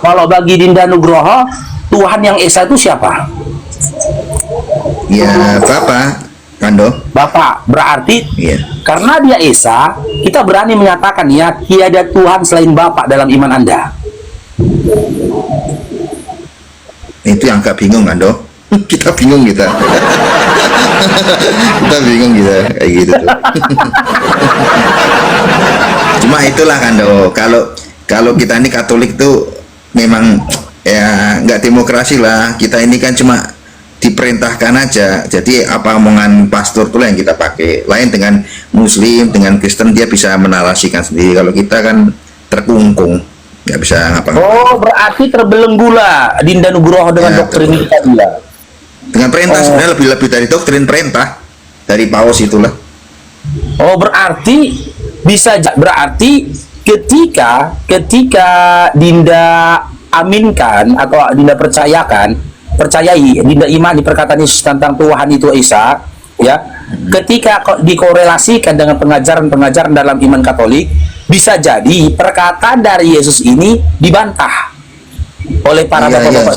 Kalau bagi Dinda Nugroho, Tuhan yang Esa itu siapa? Ya Bapak, Kando. Bapak. Berarti Iya. karena dia Esa, kita berani menyatakan ya, tiada Tuhan selain Bapak dalam iman Anda. Itu yang agak bingung, Kando. Kita bingung kita. Kita bingung kita kayak gitu tuh. Cuma itulah, Kando. Kalau kita ini Katolik tuh memang ya nggak demokrasi lah. Kita ini kan cuma diperintahkan aja. Jadi apa omongan pastor tuh yang kita pakai. Lain dengan Muslim, dengan Kristen dia bisa menarasikan sendiri. Kalau kita kan terkungkung, nggak bisa ngapa-ngapain. Oh, berarti terbelenggu lah Dinda Nugroho dengan Ya, doktrin betul. kita dia. Dengan perintah sebenarnya lebih dari doktrin, perintah dari paus itulah. Oh, berarti berarti ketika Dinda aminkan atau Dinda percayai Dinda imani perkataan Yesus tentang Tuhan itu Esa, ya, ketika dikorelasikan dengan pengajaran-pengajaran dalam iman Katolik, bisa jadi perkataan dari Yesus ini dibantah oleh para Iya, bapak-bapak.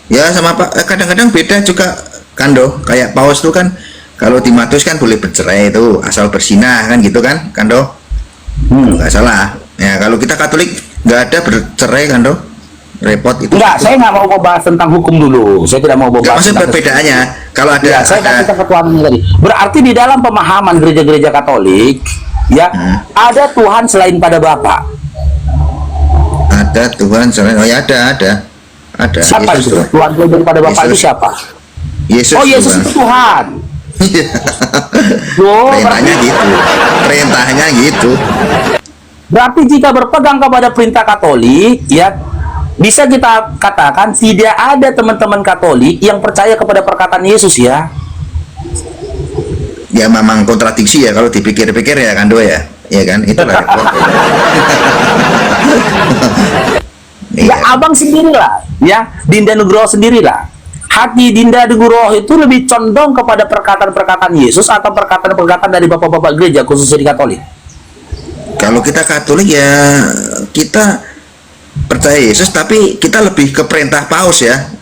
Ya sama Pak, kadang-kadang beda juga, Kando. Kayak paus tuh kan kalau di Matius kan boleh bercerai itu asal bersinah kan gitu kan, Kando. Nggak salah. Ya kalau kita Katolik nggak ada bercerai, Kando. Repot itu. Enggak, saya nggak mau bahas tentang hukum dulu. Saya tidak mau Nggak, bahas maksudnya tentang perbedaannya. Kalau ada, ya, saya kasih ketuhanan tadi. Berarti di dalam pemahaman gereja-gereja Katolik, ya, ada Tuhan selain pada Bapa. ada Tuhan selain, oh ya ada. Siapa Yesus itu? tuh. Tuhan selain pada Bapa itu Yesus. siapa? Yesus. Oh, Yesus Tuhan. itu Tuhan. Oh, Perintahnya gitu. Perintahnya gitu. berarti jika berpegang kepada perintah Katolik, ya, bisa kita katakan tidak ada teman-teman Katolik yang percaya kepada perkataan Yesus, ya. Ya memang kontradiksi ya kalau dipikir-pikir ya, Kando ya. Iya kan? Itulah repot. Ya, Iya. abang sendirilah, ya, Dinda Nugroho sendirilah. Hati Dinda Nugroho itu lebih condong kepada perkataan-perkataan Yesus atau perkataan-perkataan dari bapak-bapak gereja khususnya di Katolik. Kalau kita Katolik ya kita percaya Yesus, tapi kita lebih ke perintah paus ya,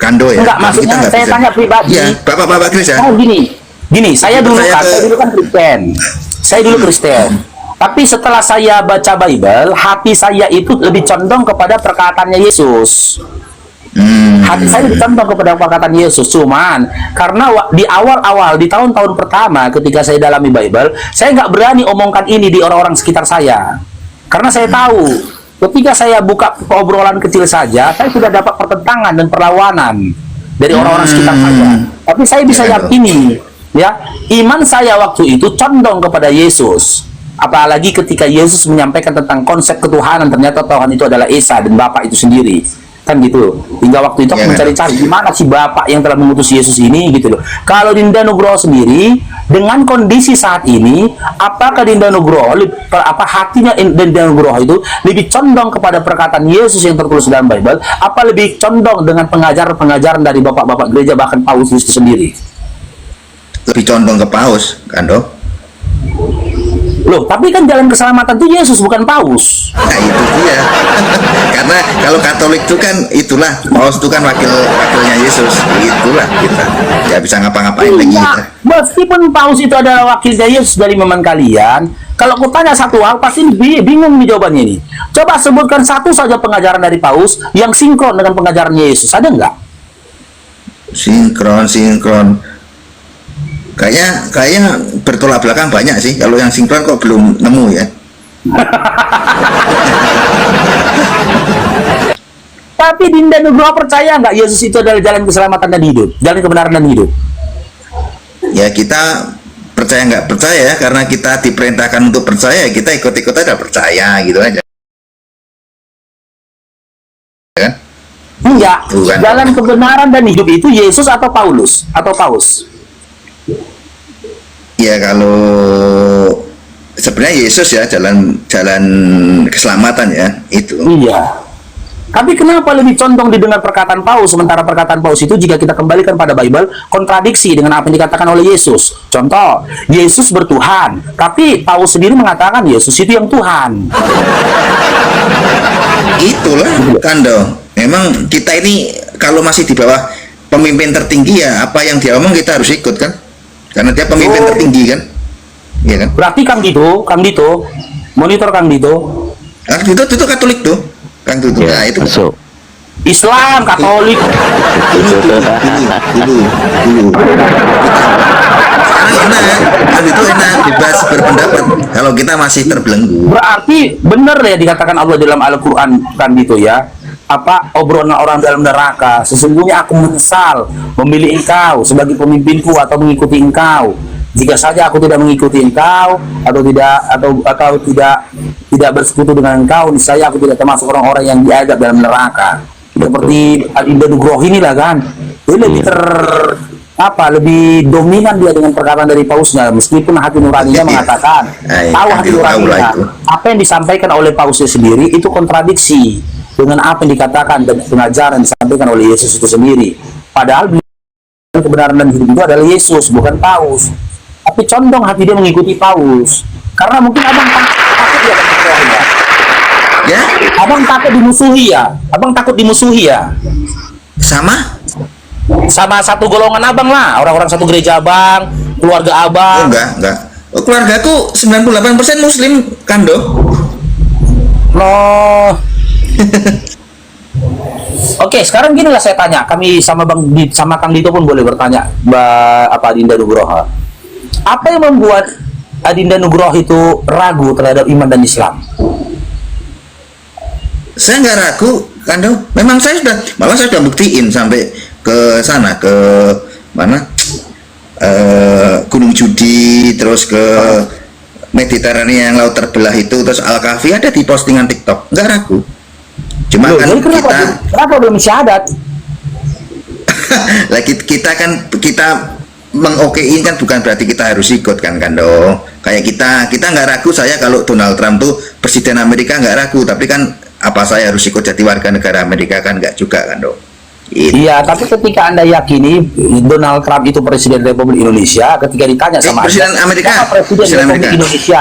Kando ya. Enggak, Tapi maksudnya kita nggak saya bisa. tanya pribadi. Ya, bapak-bapak gereja. Oh, gini, saya dulu kan Kristen. Saya dulu Kristen. Tapi setelah saya baca Bible, hati saya itu lebih condong kepada perkataannya Yesus. Hati saya lebih condong kepada perkataan Yesus. Cuman karena di awal-awal, di tahun-tahun pertama ketika saya dalami Bible, saya nggak berani omongkan ini di orang-orang sekitar saya. Karena saya tahu ketika saya buka obrolan kecil saja, saya sudah dapat pertentangan dan perlawanan dari orang-orang sekitar saya. Tapi saya bisa yakini, ya, iman saya waktu itu condong kepada Yesus. Apalagi ketika Yesus menyampaikan tentang konsep ketuhanan, ternyata Tuhan itu adalah Esa dan Bapa itu sendiri. Kan gitu. Hingga waktu itu aku mencari-cari gimana si Bapak yang telah mengutus Yesus ini gitu loh. Kalau Dinda Nugroho sendiri dengan kondisi saat ini, apakah Dinda Nugroho hatinya Dinda Nugroho itu lebih condong kepada perkataan Yesus yang tertulis dalam Bible, apa lebih condong dengan pengajaran-pengajaran dari bapak-bapak gereja bahkan Paus itu sendiri? Lebih condong ke paus, Kando. Loh, tapi kan jalan keselamatan itu Yesus bukan Paus. Nah itu dia. Karena kalau Katolik itu kan itulah paus itu kan wakilnya Yesus. Itulah kita nggak bisa ngapa-ngapain lagi kita. Iya, meskipun Paus itu adalah wakilnya Yesus dari iman kalian, kalau aku tanya satu hal pasti bingung nih jawabannya ini. Coba sebutkan satu saja pengajaran dari Paus yang sinkron dengan pengajarannya Yesus, ada nggak? Sinkron. Kayaknya bertolak belakang banyak sih. Kalau yang sinkron kok belum nemu ya. Tapi Dinda Nugroho percaya nggak Yesus itu adalah jalan keselamatan dan hidup, jalan kebenaran dan hidup? Ya kita percaya nggak percaya, karena kita diperintahkan untuk percaya, kita ikut-ikut aja percaya gitu aja. Kan? Enggak. Bukan. Jalan kebenaran dan hidup itu Yesus atau Paulus atau Paus? Ya kalau sebenarnya Yesus ya jalan keselamatan ya itu. Iya. Tapi kenapa lebih condong didengar perkataan Paus, sementara perkataan Paus itu jika kita kembalikan pada Bible, kontradiksi dengan apa yang dikatakan oleh Yesus. Contoh, Yesus bertuhan, tapi Paus sendiri mengatakan Yesus itu yang Tuhan. Itulah Kando. Memang kita ini kalau masih di bawah pemimpin tertinggi ya apa yang dia omong kita harus ikut kan? Karena dia pemimpin tertinggi kan? Iya kan? Berarti Kang Dito, monitor Kang Dito. Kang Dito itu Katolik tuh. Kang Dito. Ya, Nah, itu masuk. Islam, Katolik. dulu. Sekarang enak, Kang Dito enak bebas berpendapat. Kalau kita masih terbelenggu. Berarti benar ya dikatakan Allah dalam Al-Quran Kang Dito ya. Apa obrolan orang dalam neraka, sesungguhnya aku menyesal memilih engkau sebagai pemimpinku atau mengikuti engkau. Jika saja aku tidak mengikuti engkau atau tidak bersekutu dengan engkau, niscaya aku tidak termasuk orang-orang yang diajak dalam neraka. Seperti Adinda Nugroho inilah kan. Dia lebih lebih dominan dia dengan perkataan dari Pausnya, meskipun hati nuraninya mengatakan tahu hati nuraninya. Apa yang disampaikan oleh Pausnya sendiri itu kontradiksi dengan apa yang dikatakan dan pengajaran disampaikan oleh Yesus itu sendiri. Padahal kebenaran dan hidup itu adalah Yesus, bukan Paus. Tapi condong hati dia mengikuti Paus. Karena mungkin abang takut dia ya. Ya? Abang takut dimusuhi ya. Abang takut dimusuhi ya. Sama satu golongan abang lah, orang-orang satu gereja abang, keluarga abang. Oh, enggak. Oh, keluargaku 98% Muslim, Kando. No. Oke, sekarang gini lah saya tanya, kami sama Kang Dito pun boleh bertanya, Adinda Nugroho. Apa yang membuat Adinda Nugroho itu ragu terhadap iman dan Islam? Saya nggak ragu, Kando. Memang malah saya sudah buktiin sampai ke sana, ke mana? Gunung Judi, terus ke Mediterania yang laut terbelah itu, terus Al-Kahfi ada di postingan TikTok. Nggak ragu. Cuma kan kenapa belum syahadat? lagi kita mengokein kan bukan berarti kita harus ikut kan Kando. Kayak kita nggak ragu, saya kalau Donald Trump tuh presiden Amerika nggak ragu, tapi kan apa saya harus ikut jadi warga negara Amerika kan nggak juga Kando. Iya, tapi ketika Anda yakini Donald Trump itu presiden Republik Indonesia, ketika ditanya sama presiden Anda, Amerika, presiden Republik Indonesia,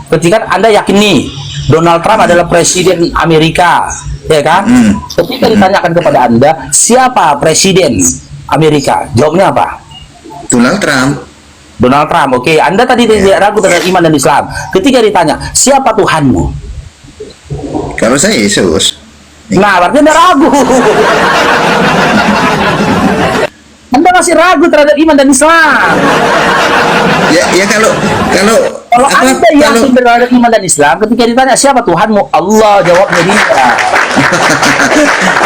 ketika Anda yakini Donald Trump adalah presiden Amerika, ya kan? Ketika ditanyakan kepada Anda, siapa presiden Amerika? Jawabnya apa? Donald Trump. Donald Trump. Oke, Anda tadi tidak ragu terhadap iman dan Islam. Ketika ditanya, siapa Tuhanmu? Kalau saya Yesus. Nah, berarti Anda ragu. Anda masih ragu terhadap iman dan Islam. Ya kalau Anda yakin terhadap iman dan Islam, ketika ditanya siapa Tuhanmu, Allah, jawabnya dia.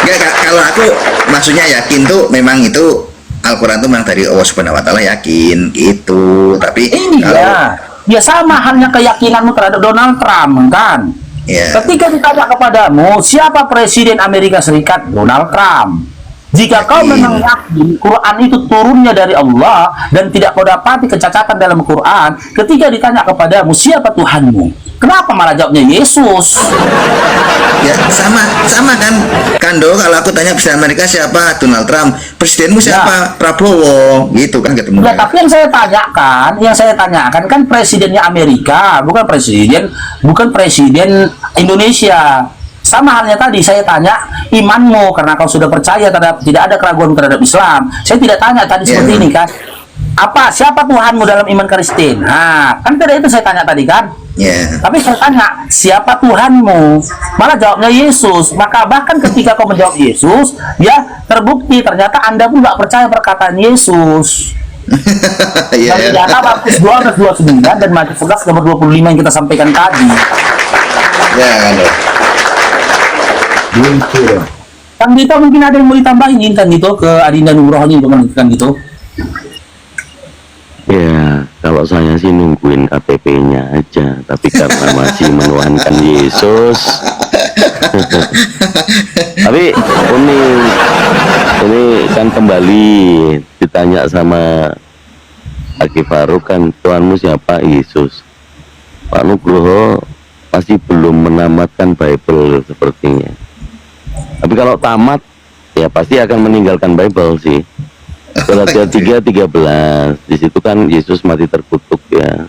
Enggak, kalau aku maksudnya yakin tuh memang itu Al-Quran tuh memang dari Allah Subhanahu Wa Taala, yakin gitu. Tapi ya sama halnya keyakinanmu terhadap Donald Trump kan. Ketika ditanya kepadamu siapa presiden Amerika Serikat, Donald Trump. Jika kau memang yakin Quran itu turunnya dari Allah dan tidak kau dapati kecacatan dalam Quran, ketika ditanya kepadamu siapa Tuhanmu, kenapa malah jawabnya Yesus? Ya sama kan Kando. Kalau aku tanya presiden Amerika siapa, Donald Trump. Presidenmu siapa? Prabowo, gitu kan ketemu. Nah, tapi yang saya tanyakan kan presidennya Amerika, bukan presiden Indonesia. Sama halnya tadi saya tanya imanmu, karena kau sudah percaya terhadap, tidak ada keraguan terhadap Islam. Saya tidak tanya tadi seperti ini kan. Siapa Tuhanmu dalam iman Kristen? Nah, kan tidak itu saya tanya tadi kan. Tapi saya tanya siapa Tuhanmu, malah jawabnya Yesus. Maka bahkan ketika kau menjawab Yesus, ya terbukti ternyata Anda pun nggak percaya perkataan Yesus. Dari data Markus 12:29 dan Matius 11 nomor 25 yang kita sampaikan tadi. Kang Dito mungkin ada yang mau ditambahin Kang Dito ke Adinda Nugroho ini untuk melanjutkan gitu. Ya, kalau saya sih nungguin KTP-nya aja, tapi karena masih menuhankan Yesus. Tapi ini kan kembali ditanya sama Aki Faruk kan, Tuhanmu siapa? Yesus. Pak Nugroho masih belum menamatkan Bible sepertinya. Tapi kalau tamat ya pasti akan meninggalkan Bible sih. Galatia 3:13 di situ kan Yesus mati terkutuk ya.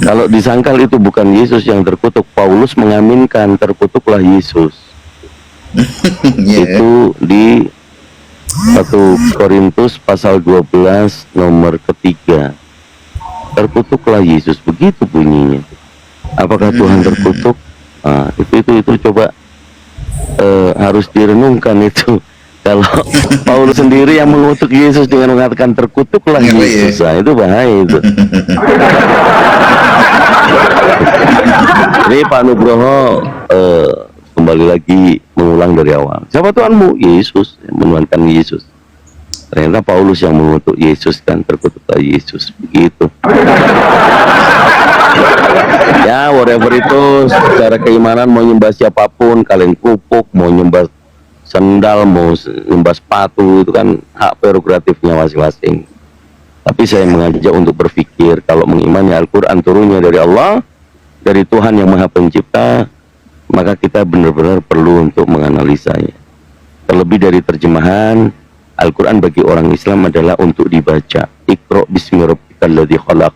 Kalau disangkal itu bukan Yesus yang terkutuk, Paulus mengaminkan terkutuklah Yesus. Ya. Itu di 1 Korintus pasal 12 nomor ketiga. Terkutuklah Yesus, begitu bunyinya. Apakah Tuhan terkutuk? Nah, itu coba harus direnungkan itu. Kalau Paulus sendiri yang mengutuk Yesus dengan mengatakan terkutuklah Yesus, nah, itu bahaya itu. Ini Pak Nugroho kembali lagi mengulang dari awal. Siapa Tuhanmu? Yesus, menuhankan Yesus. Ternyata Paulus yang mengutuk Yesus kan, terkutuklah Yesus, begitu. Ya whatever itu, secara keimanan mau nyembah siapapun, kalian kupuk, mau nyembah sendal, mau nyembah sepatu, itu kan hak prerogatifnya masing-masing. Tapi saya mengajak untuk berpikir, kalau mengimani Al-Quran turunnya dari Allah, dari Tuhan yang Maha Pencipta, maka kita benar-benar perlu untuk menganalisanya. Terlebih dari terjemahan, Al-Quran bagi orang Islam adalah untuk dibaca. Iqra bismi rabbikal ladzi khalaq.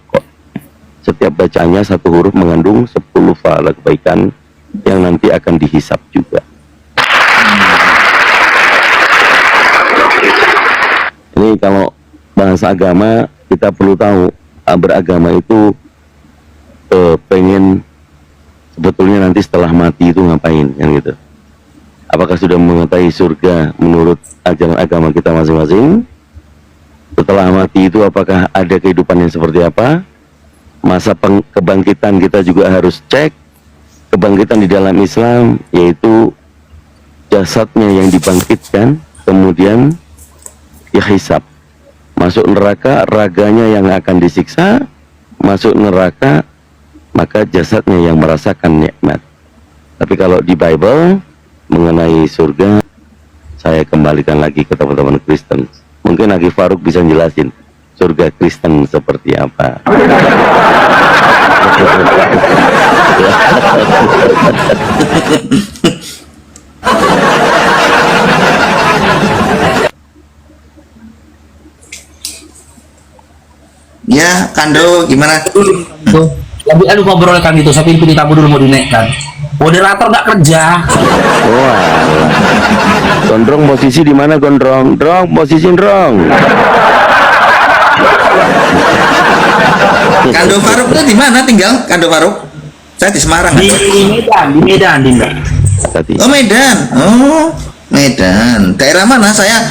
Setiap bacanya satu huruf mengandung 10 pahala kebaikan yang nanti akan dihisap juga. Ini kalau bahasa agama, kita perlu tahu beragama itu pengen sebetulnya nanti setelah mati itu ngapain, yang gitu. Apakah sudah mengetahui surga menurut ajaran agama kita masing-masing? Setelah mati itu apakah ada kehidupan yang seperti apa? Masa kebangkitan kita juga harus cek. Kebangkitan di dalam Islam yaitu jasadnya yang dibangkitkan, kemudian ya hisab. Masuk neraka, raganya yang akan disiksa. Masuk neraka, maka jasadnya yang merasakan nikmat. Tapi kalau di Bible mengenai surga, saya kembalikan lagi ke teman-teman Kristen. Mungkin Aki Faruk bisa jelasin surga Kristen seperti apa. Ya, Kando gimana? Tapi aduh ngobrol kan gitu, saya pilih tamu dulu mau dinaikkan. Moderator nggak kerja. Wah, Gondrong posisi di mana Gondrong? Drong posisi Drong. Kando Faruk itu di mana tinggal? Kando Faruk? Saya di Semarang. Di Medan, di Medan. Tadi. Oh Medan. Oh Medan. Daerah mana? Saya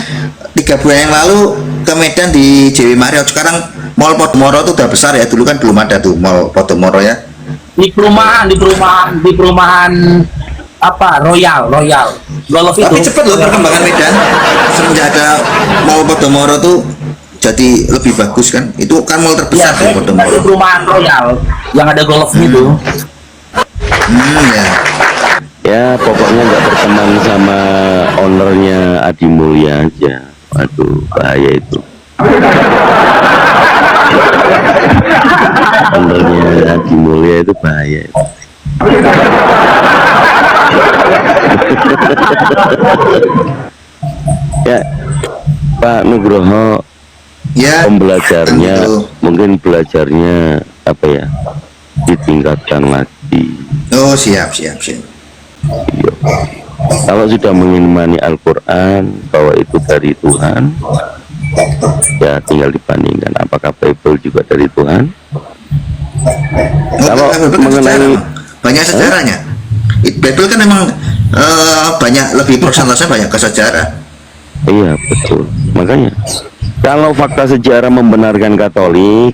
3 bulan yang lalu ke Medan di JW Marriott. Sekarang Mall Podomoro itu udah besar ya. Dulu kan belum ada tuh Mall Podomoro ya. Di perumahan apa Royal Golf itu. Tapi cepet loh perkembangan Medan. Semenjak ada Mall Podomoro tuh jadi lebih bagus kan. Itu kan mall terbesar di Di Podomoro. perumahan Royal yang ada golf gitu. Ya. Ya pokoknya nggak berteman sama ownernya Adi Mulya aja. Waduh bahaya itu. Ownernya Adi Mulya itu bahaya. Ya Pak Nugroho, Ya. pembelajarnya Kan gitu. mungkin belajarnya apa ya, ditingkatkan lagi. Oh siap. Iya. Kalau sudah mengimani Al-Quran bahwa itu dari Tuhan, ya tinggal dibandingkan apakah Bible juga dari Tuhan. Kalau mengenai banyak sejarahnya. Bible kan memang banyak lebih persentasenya banyak ke sejarah. iya betul, makanya kalau fakta sejarah membenarkan Katolik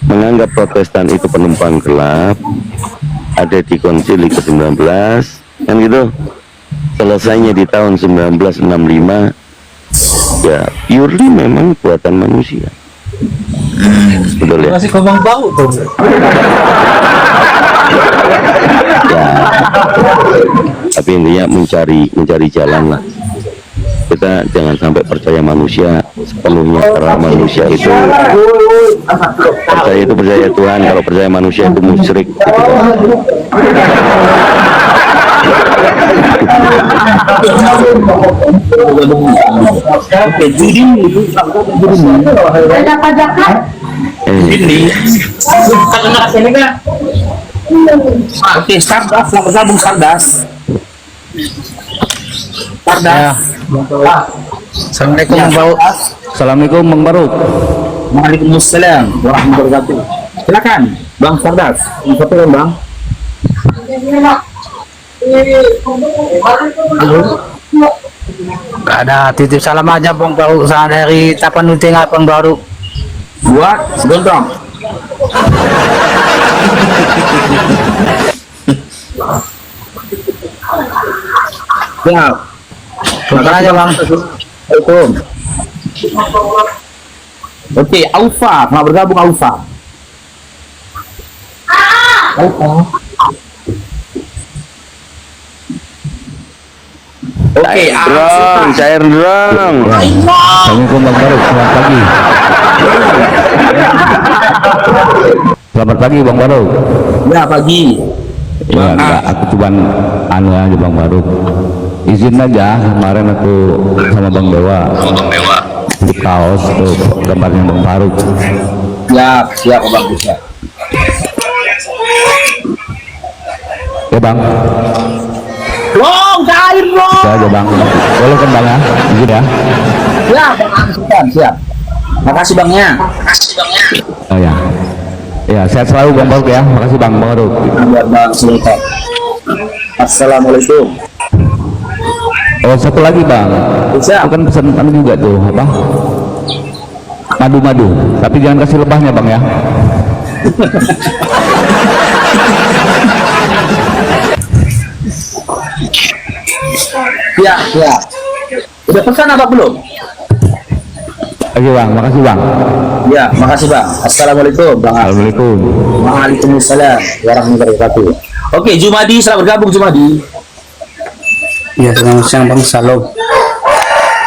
menganggap Protestan itu penumpang gelap, ada di konsili ke-19 kan gitu, selesainya di tahun 1965, ya purely memang buatan manusia. Betul ya? Masih ngomong bau tuh. Ya, tapi intinya mencari jalan lah. Kita jangan sampai percaya manusia sepenuhnya, karena manusia itu percaya Tuhan, kalau percaya manusia itu musyrik gitu. Oke, judi itu Ada pajakan. ini. Oke, Stardust, selamat bergabung Stardust. Stardust. Assalamualaikum Bang Baruk. Assalamualaikum Bang Baruk. Waalaikumsalam warahmatullahi wabarakatuh. Silakan, Bang Stardust. Satu kan, Bang? Ada titip salam aja Bang Baruk dari Tapanuli Bang Baruk. Buat gondrong. Ya. Silakan aja Bang. Assalamualaikum. Oke, Aufa, selamat bergabung Aufa. Aufa. Oke, Cair dong. Assalamualaikum Bang Baruk. Selamat pagi. Selamat pagi Bang Baruk. Ya pagi. Ya, enggak, aku cuman anu aja Bang Baruk. Izin aja, kemarin aku sama Bang Dewa di kaos tuh gambarnya Bang Baruk. Siap, siap Bang bisa. Ya Bang, Long, cair long. ya aja Bang. Boleh kan Bang ya? Izin ya. Ya, Bang Sultan, siap. Makasih Bangnya. Oh ya. Ya, sehat selalu Bang Baruk ya. Makasih Bang Baruk. Kabar Bang Sultan. Assalamualaikum. Oh, satu lagi Bang. Siap. Itu kan pesan anu juga tuh, apa? Madu-madu. Tapi jangan kasih lebahnya Bang ya. Ya, ya. Udah pesan apa belum? Oke Bang, makasih Bang. Ya, makasih Bang. Assalamualaikum Bang. Assalamualaikum. Waalaikumsalam warahmatullahi wabarakatuh. Oke, Jumadi, selamat bergabung Jumadi. Ya, selamat siang Bang, salam.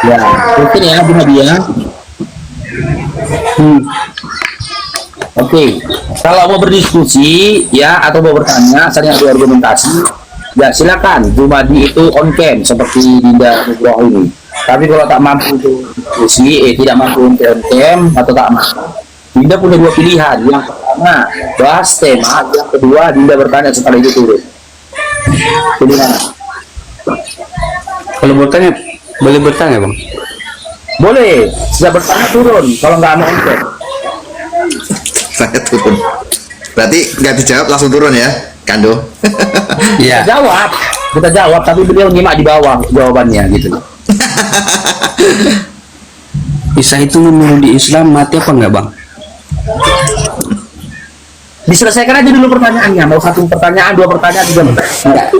Ya, mungkin ya Jumadi ya. Oke, kalau mau berdiskusi ya atau mau bertanya, saling adu argumentasi, ya silakan. Jumadi itu on cam seperti Dinda Nugroho ini. Tapi kalau tak mampu untuk diskusi, tidak mampu untuk on cam atau tak mampu, Dinda punya dua pilihan. Yang pertama bahas tema, yang kedua Dinda bertanya setelah itu turun. Pilih mana? Kalau bertanya, boleh bertanya Bang? Boleh, sudah bertanya turun. Kalau nggak mau on cam. Saya turun. Berarti nggak dijawab langsung turun ya, Kando? Iya. Kita jawab, tapi beliau nyimak di bawah jawabannya gitu. Isa itu menurut di Islam mati apa enggak Bang? Diselesaikan aja dulu pertanyaannya. Mau satu pertanyaan, dua pertanyaan, tiga pertanyaan.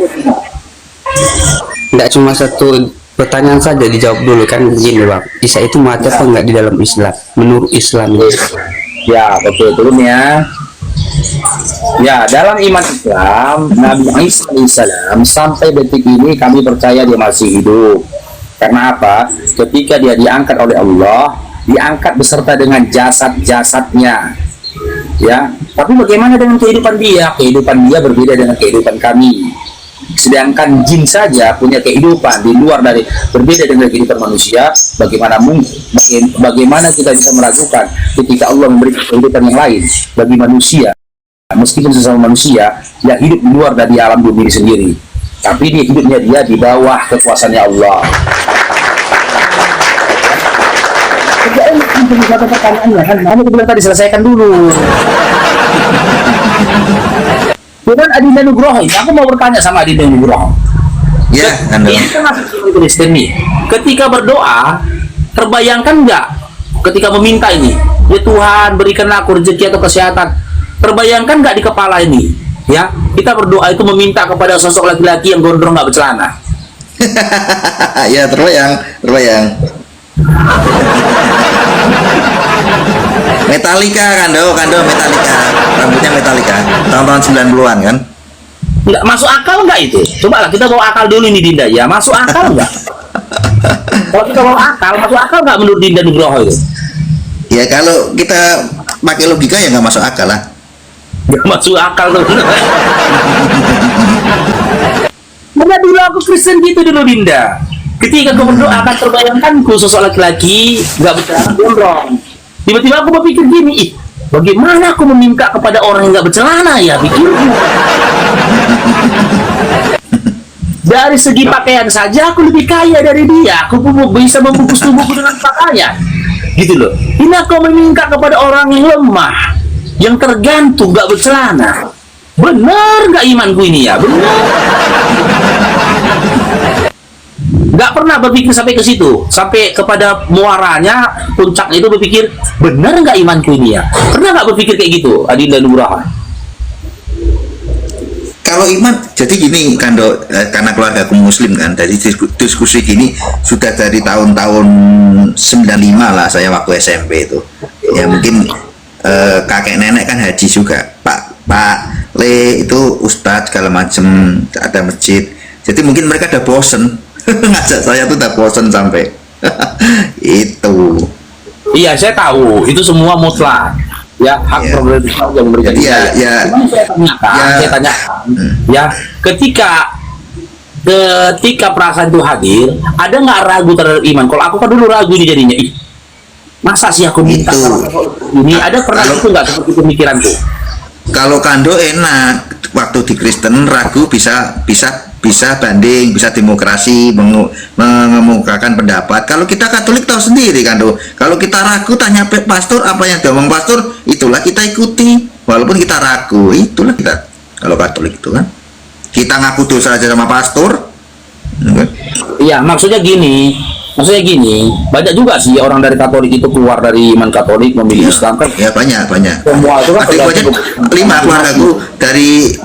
Enggak cuma satu pertanyaan saja dijawab dulu kan begini Bang. Isa itu mati apa enggak di dalam Islam? Menurut Islam. Ya, betul turun ya. Ya, dalam iman Islam, Nabi Isa alaihissalam sampai detik ini kami percaya dia masih hidup. Karena apa? Ketika dia diangkat oleh Allah, diangkat beserta dengan jasad-jasadnya. Ya, tapi bagaimana dengan kehidupan dia? Kehidupan dia berbeda dengan kehidupan kami. Sedangkan jin saja punya kehidupan di luar dari berbeda dengan kehidupan manusia. Bagaimana kita bisa meragukan ketika Allah memberi kehidupan yang lain bagi manusia? Meskipun sesama manusia, dia hidup di luar dari alam diri sendiri, tapi dia hidupnya dia di bawah kekuasaannya Allah. Pertanyaannya kan, kamu bilang tadi selesaikan dulu. Bukan Adinda Nugroho, aku mau bertanya sama Adinda Nugroho. Ya, Kando. Ini kan masih Kristen nih. Ketika berdoa, terbayangkan nggak? Ketika meminta ini, ya Tuhan berikanlah aku rezeki atau kesehatan. Terbayangkan nggak di kepala ini? Ya, kita berdoa itu meminta kepada sosok laki-laki yang gondrong nggak bercelana. Ya, terbayang. Metallica, Kando, Metallica. Rambutnya Metallica. Tahun-tahun 90-an kan? Nggak masuk akal nggak itu? Coba lah kita bawa akal dulu nih Dinda ya. Masuk akal nggak? Kalau kita bawa akal, masuk akal nggak menurut Dinda Nugroho itu? Ya kalau kita pakai logika ya nggak masuk akal lah. Nggak masuk akal tuh. Karena dulu aku Kristen gitu dulu, Dinda. Ketika aku berdoa akan terbayangkanku sosok laki-laki nggak bercelana gondrong. Tiba-tiba aku berpikir gini, ih, bagaimana aku meminta kepada orang yang nggak bercelana ya, pikirku. Dari segi pakaian saja aku lebih kaya dari dia. Aku pun bisa membungkus tubuhku dengan pakaian, gitu loh. Ini aku meminta kepada orang yang lemah, yang tergantung nggak bercelana. Benar nggak imanku ini ya? Benar. Nggak pernah berpikir sampai ke situ, sampai kepada muaranya, puncaknya itu berpikir, benar nggak imanku ini ya? Pernah nggak berpikir kayak gitu, Adinda Nurah? Kalau iman, jadi gini kan Dok, karena keluarga aku muslim kan, dari diskusi gini sudah dari tahun-tahun 95 lah saya waktu SMP itu. Ya mungkin kakek nenek kan haji juga, Pak Le itu ustadz segala macem, ada masjid. Jadi mungkin mereka udah bosen ngajak saya tuh udah bosen sampai itu. Iya, saya tahu itu semua mutlak. Ya, hak Ya. prerogatif yang memberikan Jadi hidayah. ya, Cuman saya tanyakan, ya, ketika perasaan itu hadir, ada nggak ragu terhadap iman? Kalau aku kan dulu ragu nih jadinya, ih, masa sih aku minta Itu. sama ini? Ada pernah Kalau- itu nggak seperti pemikiranku? Kalau Kando enak, waktu di Kristen ragu bisa banding, bisa demokrasi, mengemukakan pendapat. Kalau kita Katolik tahu sendiri Kando, kalau kita ragu tanya pastor apa yang diomong pastor, itulah kita ikuti. Walaupun kita ragu, itulah kita. Kalau Katolik itu kan, kita ngaku dosa aja sama pastor. Iya, maksudnya gini, banyak juga sih orang dari Katolik itu keluar dari iman Katolik memilih Islam kan? Ya banyak. Semua itu kan Adik aja tergantung- 5 keluargaku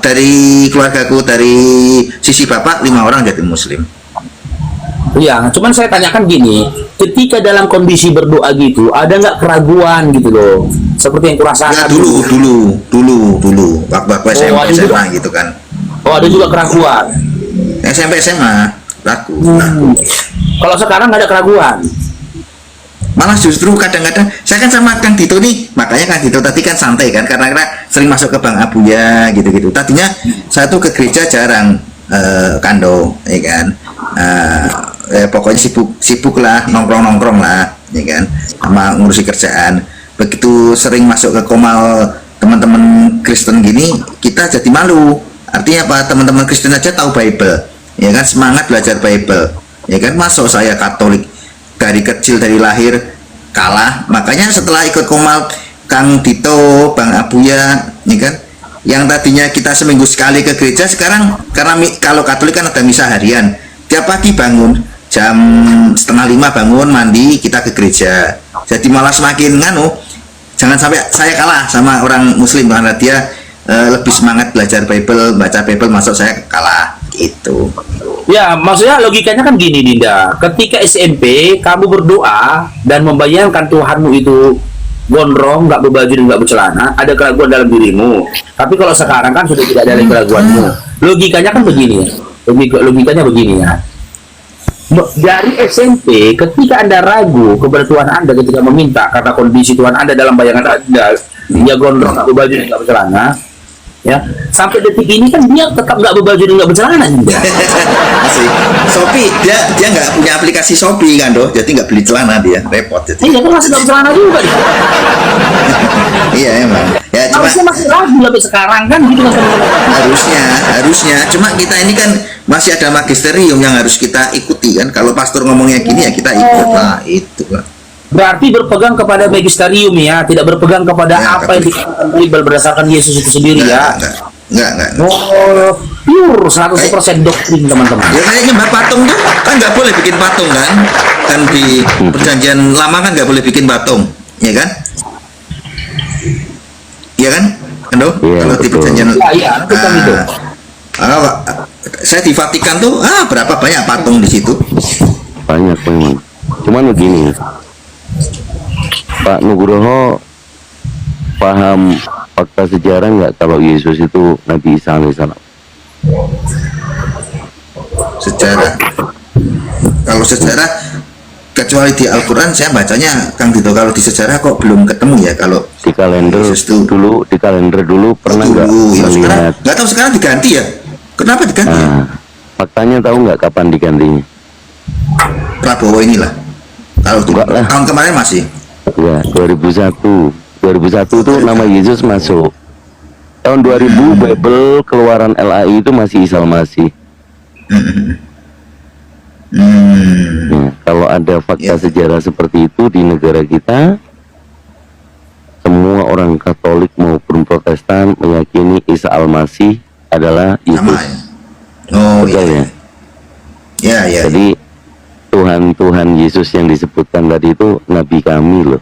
dari keluargaku dari sisi bapak 5 orang jadi muslim. Iya, cuman saya tanyakan gini, ketika dalam kondisi berdoa gitu, ada nggak keraguan gitu loh, seperti yang Ya kurasakan dulu waktu SMP ada juga. SMA gitu kan. Oh, ada juga keraguan. SMP SMA ragu. Kalau sekarang nggak ada keraguan. Malah justru kadang-kadang saya kan sama Kang Dito nih, makanya Kang Dito tadi kan santai kan karena sering masuk ke Bang Abuya gitu-gitu. Tadinya saya tuh ke gereja jarang, Kando, ya kan. Pokoknya sibuk lah, nongkrong lah, ya kan, sama ngurusi kerjaan. Begitu sering masuk ke komal teman-teman Kristen gini, kita jadi malu. Artinya apa? Teman-teman Kristen aja tahu Bible, ya kan, semangat belajar Bible, ya kan. Masuk saya Katolik dari kecil dari lahir kalah. Makanya setelah ikut komal Kang Dito, Bang Abuya, ya kan, yang tadinya kita seminggu sekali ke gereja, sekarang karena kalau Katolik kan ada misa harian, tiap pagi bangun jam 4:30 bangun mandi kita ke gereja. Jadi malah semakin jangan sampai saya kalah sama orang Muslim karena dia lebih semangat belajar Bible, baca Bible, masuk saya kalah gitu. Ya, maksudnya logikanya kan gini, Dinda. Ketika SMP, kamu berdoa dan membayangkan Tuhanmu itu gondrong, nggak berbaju dan nggak bercelana, ada keraguan dalam dirimu. Tapi kalau sekarang kan sudah tidak ada lagi keraguanmu. Logikanya kan begini. Logikanya begini ya. Dari SMP, ketika Anda ragu kepada Tuhan Anda ketika meminta karena kondisi Tuhan Anda dalam bayangan Anda, dia gondrong, nggak berbaju dan nggak bercelana, ya, sampai detik ini kan dia tetap nggak berbaju dan nggak bercelana, Dinda. Asik. Shopee dia nggak punya aplikasi Shopee kan doh, jadi nggak beli celana dia, repot jadi. Iya, kan masih nggak bercelana juga dia. Iya emang. Ya cuma Harusnya masih ragu sampai sekarang kan gitu kan. harusnya cuma kita ini kan masih ada magisterium yang harus kita ikuti kan. Kalau pastor ngomongnya gini ya kita ikut lah, itu lah. Berarti berpegang kepada magisterium ya, tidak berpegang kepada Ya, apa yang dikatakan Bible berdasarkan Yesus itu sendiri ya. Enggak. Oh, pure 100% doktrin teman-teman. Ya kayak nyembah patung tuh kan nggak boleh bikin patung kan di perjanjian lama kan nggak boleh bikin patung, ya kan? Iya kan? Kendo? Iya, Kalau di betul. perjanjian Iya, itu kan itu. Saya di Vatikan tuh berapa banyak patung di situ? Banyak memang. Cuman begini, Pak Nugroho paham fakta sejarah nggak kalau Yesus itu Nabi Isa alaihissalam? Sejarah. Kalau sejarah kecuali di Al-Quran saya bacanya Kang Dito, kalau di sejarah kok belum ketemu ya. Kalau Di kalender Yesus tuh di kalender dulu pernah nggak dulu ya, sekarang melihat? nggak tahu sekarang diganti ya. Kenapa diganti ya? Nah, Faktanya tahu nggak kapan digantinya? Prabowo inilah. Kalau Enggak lah. tahun kemarin masih. Ya, 2001. 2001 itu nama Yesus masuk. Tahun 2000 Bible keluaran LAI itu masih Isa Al-Masih. Ya, kalau ada fakta Ya. sejarah seperti itu di negara kita, semua orang Katolik maupun Protestan meyakini Isa Al-Masih adalah Sama Yesus. ya. Oh Betul iya. ya? Ya ya. Jadi Tuhan Yesus yang disebutkan tadi itu Nabi kami loh,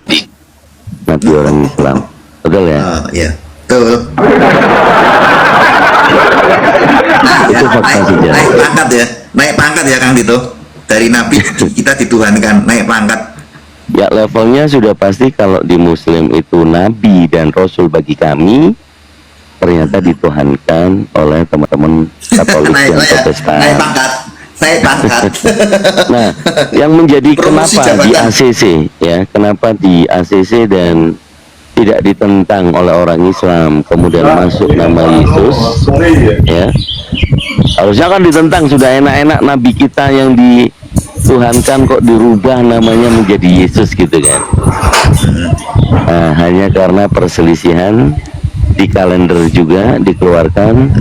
Nabi orang Islam. Betul ya? Ya. Betul. Itu fakta sejarah. Naik pangkat ya. Naik pangkat ya Kang Dito. Dari nabi kita dituhankan, naik pangkat. Ya, levelnya sudah pasti. Kalau di Muslim itu Nabi dan Rasul bagi kami, ternyata dituhankan oleh teman-teman Katolik naik, dan naik Protestan. pangkat. Naik pangkat. Nah, yang menjadi Promosi kenapa di jabatan. ACC ya, kenapa di ACC dan tidak ditentang oleh orang Islam, kemudian masuk nama Yesus, ya harusnya kan ditentang. Sudah enak-enak Nabi kita yang dituhankan kok dirubah namanya menjadi Yesus gitu kan. Nah, hanya karena perselisihan di kalender juga dikeluarkan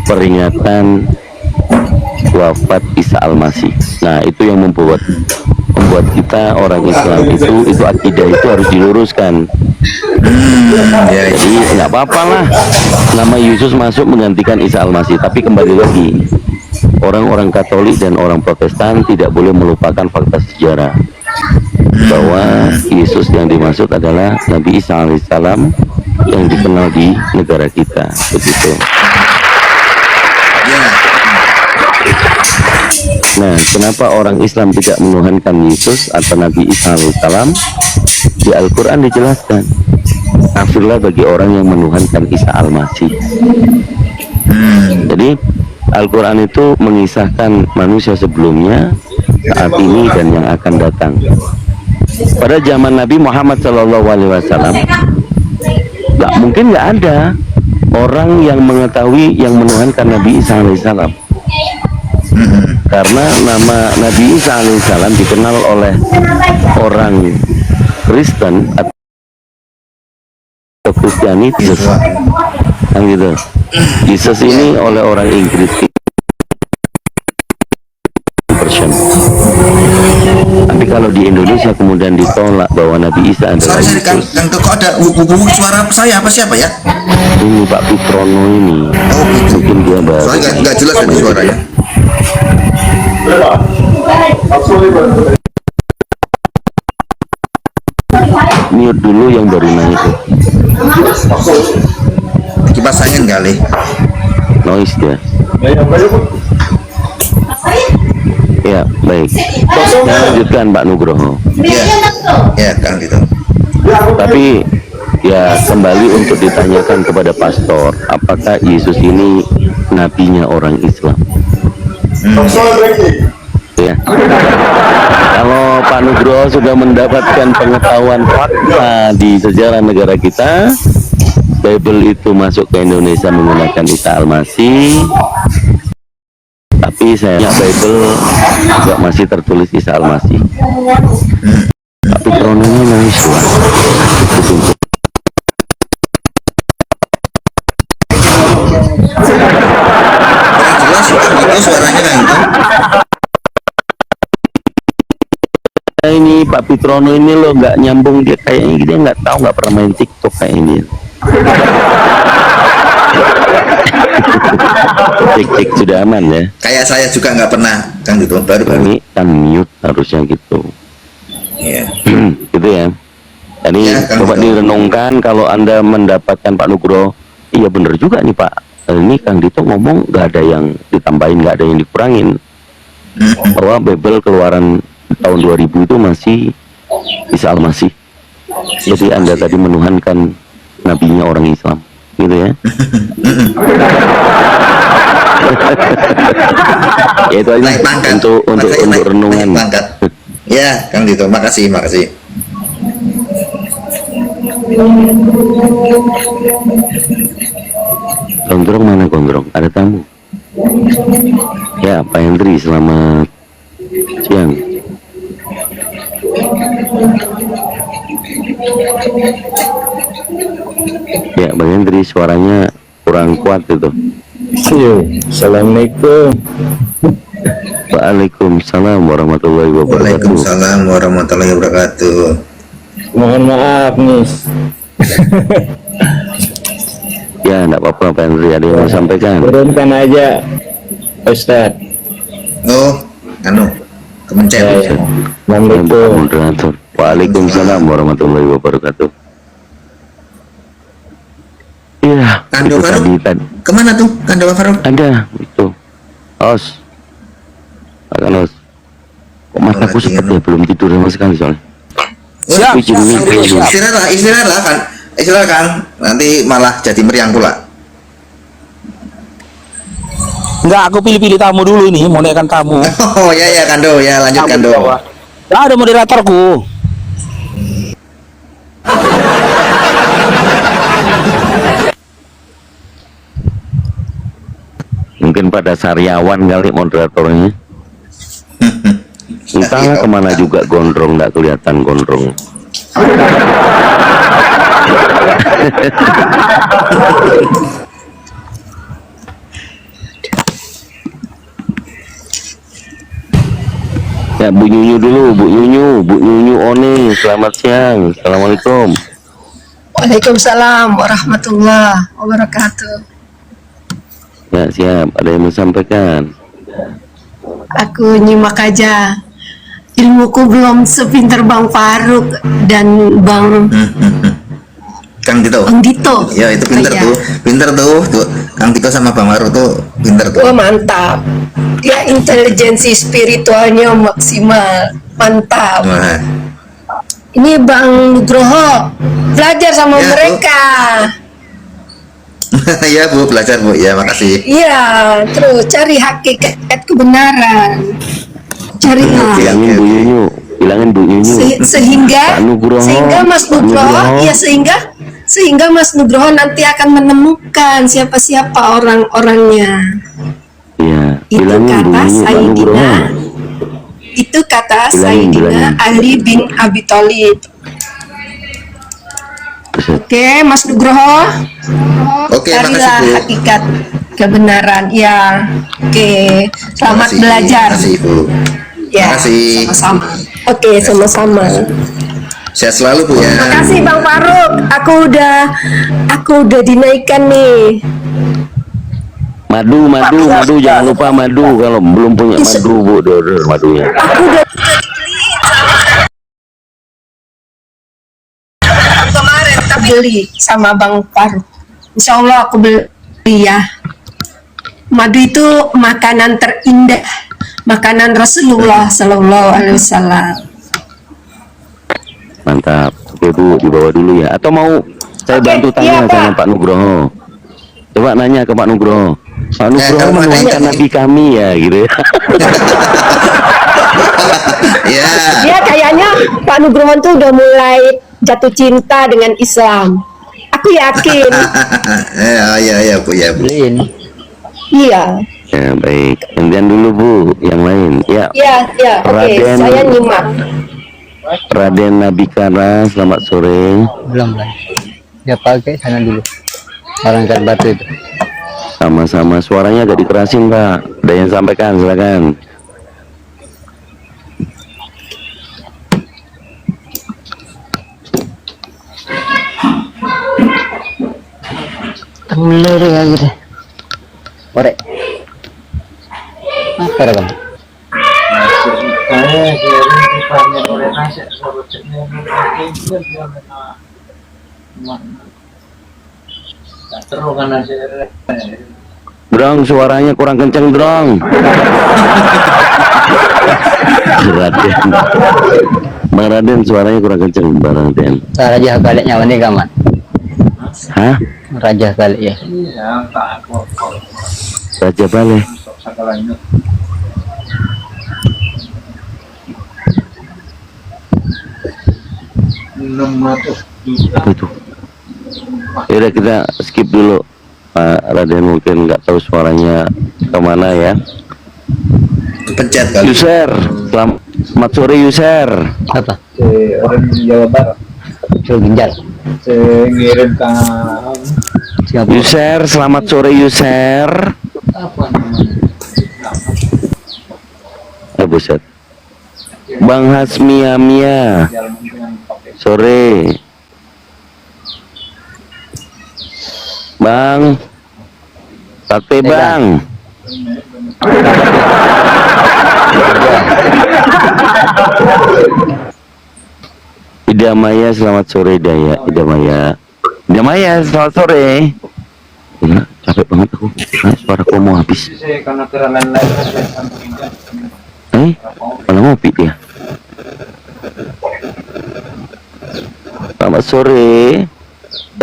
peringatan wafat Isa Al-Masih. Nah, itu yang membuat kita orang Islam itu akidah itu harus diluruskan. Ya, Jadi nggak apa-apa lah nama Yesus masuk menggantikan Isa Al-Masih. Tapi kembali lagi, orang-orang Katolik dan orang Protestan tidak boleh melupakan fakta sejarah bahwa Yesus yang dimaksud adalah Nabi Isa alaihissalam yang dikenal di negara kita, begitu. ya. Nah, kenapa orang Islam tidak menuhankan Yesus atau Nabi Isa alaihissalam? Di Al-Quran dijelaskan, kafirlah bagi orang yang menuhankan Isa Al-Masih. Jadi Al-Quran itu mengisahkan manusia sebelumnya, saat ini, dan yang akan datang. Pada zaman Nabi Muhammad SAW, nggak ada orang yang mengetahui yang menuhankan Nabi Isa alaihissalam. Karena nama Nabi Isa alaihissalam dikenal oleh orang Kristen atau Kristiani Jesus, kan gitu. Jesus ini oleh orang Inggris version. Tapi kalau di Indonesia kemudian ditolak bahwa Nabi Isa adalah Sorry, Kang, Yesus. Kang, kok ada suara saya apa siapa ya? Ini Pak Putrono ini, Oh gitu. mungkin dia baru. Soalnya nggak jelas ini suaranya. Mute dulu yang baru naik. Kipas angin kali. Noise dia. Ya, baik. Saya lanjutkan Pak Nugroho. Ya, ya Kang Dito. Tapi ya kembali untuk ditanyakan kepada pastor, apakah Yesus ini nabinya orang Islam? Ya. Kalau Pak Nugroho sudah mendapatkan pengetahuan fakta di sejarah negara kita, Bible itu masuk ke Indonesia menggunakan Isa Al-Masih, tapi saya Bible juga masih tertulis Isa Al-Masih. Tapi krononya nangis lah. Jelas itu suaranya Kang Dito. Ini Pak Pitrono ini loh nggak nyambung, dia kayaknya dia nggak tahu, nggak pernah main TikTok kayak ini. Cek sudah aman ya. Kayak saya juga nggak pernah Kang Dito, baru-baru. Ini kan mute harusnya gitu. Iya. Gitu ya. Jadi Ya, Kang coba Dito. direnungkan kalau Anda mendapatkan Pak Nugroho, iya bener juga nih Pak. Ini Kang Dito ngomong nggak ada yang ditambahin, nggak ada yang dikurangin. Bahwa Bible keluaran tahun 2000 itu masih Isa Al-Masih. Jadi Anda tadi menuhankan nabinya orang Islam, gitu ya. Ya itu aja Naik pangkat. untuk Makanya naik renungan. pangkat. Ya, Kang Dito, makasih. Gondrong mana gondrong? Ada tamu. Ya, Pak Hendri, selamat siang. Ya, Bang Hendri, suaranya kurang kuat itu. Assalamualaikum. Waalaikumsalam warahmatullahi wabarakatuh. Waalaikumsalam warahmatullahi wabarakatuh. Mohon maaf nih. Ya, enggak apa-apa Pak Hendri, ada yang mau sampaikan. Turunkan aja, Ustaz. Oh, kemencet. Ya. Assalamualaikum. Moderator. Waalaikumsalam warahmatullahi wabarakatuh. Iya, Kando itu Faruk? tadi. Kemana tuh Kando Faruk? Ada, itu. Os. Akan Os. Kok mataku lagi, seperti belum tidur sama sekali soalnya. Siap, Izin nih, izin. Istirahatlah kan. Istirahat Kang. Nanti malah jadi meriang pula. Enggak, aku pilih-pilih tamu dulu ini, mau naikkan tamu. Oh ya Kando, ya lanjut Kando. Ya, ada moderatorku. Mungkin pada Saryawan kali moderatornya. Entahlah kemana juga gondrong, nggak kelihatan gondrong. Ya, Bu Nyunyu dulu, Bu Nyunyu Oni, selamat siang, assalamualaikum. Waalaikumsalam warahmatullahi wabarakatuh. Ya siap, ada yang mau sampaikan? Aku nyimak aja. Ilmuku belum sepinter Bang Faruk dan Bang Kang Tito. Dito. Ya itu pinter Oh, iya. tuh, pinter tuh. Kang Tito sama Bang Maru tuh pinter tuh. Wah, mantap. Dia intelijensi spiritualnya maksimal. Mantap. Wah. Ini Bang Nugroho, belajar sama Ya, Bu. mereka. Ya Bu, belajar Bu. Ya makasih. Iya, terus cari hakikat kebenaran. Carilah. Bilangin Bu Nyunyu, bilangin Bu Nyunyu. Sehingga Pak Nugroho, Mas Pak Nugroho, Nugroho. ya sehingga Mas Nugroho nanti akan menemukan siapa-siapa orang-orangnya. Iya, Itu bilangin Bu kata Nyunyu, Pak Nugroho. Sayyidina. Itu kata Bilangin, Sayyidina bilangin. Ali bin Abi Thalib. Oke, Mas Nugroho. Oke, makasih Carilah Bu. hakikat kebenaran. Ya, oke. Selamat Makasih, belajar. Makasih Bu. Ya, Makasih. sama-sama. Oke, sama-sama. Sehat selalu Bu ya. Makasih Bang Faruk. Aku udah dinaikkan nih. Madu, jangan lupa madu. Kalau belum punya madu, Bu, doror madunya. Aku udah kemarin beli sama Bang Faruk. Insya Allah aku beli ya. Madu itu makanan terindah, makanan Rasulullah Sallallahu Alaihi Wasallam. Mantap. Oke Bu, dibawa dulu ya. Atau mau saya Oke, bantu tanya iya, Pak. sama Pak Nugroho? Coba nanya ke Pak Nugroho. Pak Nugroho kalau mau menuangkan nanya- nabi kami ya, gitu ya. Ya. Dia kayaknya Pak Nugroho tuh udah mulai jatuh cinta dengan Islam. Aku yakin. Ya Bu ya Bu. Iya. Ya baik. Kemudian dulu Bu, yang lain. Ya, Iya. Oke, Raden. saya nyimak. Raden Nabikara, selamat sore. Belum. Ya pakai sana dulu. Barangkat batu itu. Sama-sama, suaranya agak dikerasin Pak. Ada yang sampaikan, silakan. Bener ya gitu. Korek. Apa rekam? Drong, suaranya kurang kenceng, Drong. Raden. Bang Raden, suaranya kurang kenceng, Bang Raden. Raja kaliknya ini kaman. Hah? Raja kalik ya. Raja Bale. Apa itu? Yaudah kita skip dulu. Pak Raden mungkin nggak tahu suaranya kemana ya. Pencet kali. User, selamat sore user. Apa? Orang Jawa Barat Jual ginjal. ngirim ke Siapa? User, selamat sore user. Buset. Bang Hasmia Mia. Sore. Bang. Sate bang. Ida Maya, selamat sore Daya. Ida Maya. Ida Maya, selamat sore. Ya, capek banget aku. Suaraku mau habis. karena lain Mana ngopi dia? Selamat sore.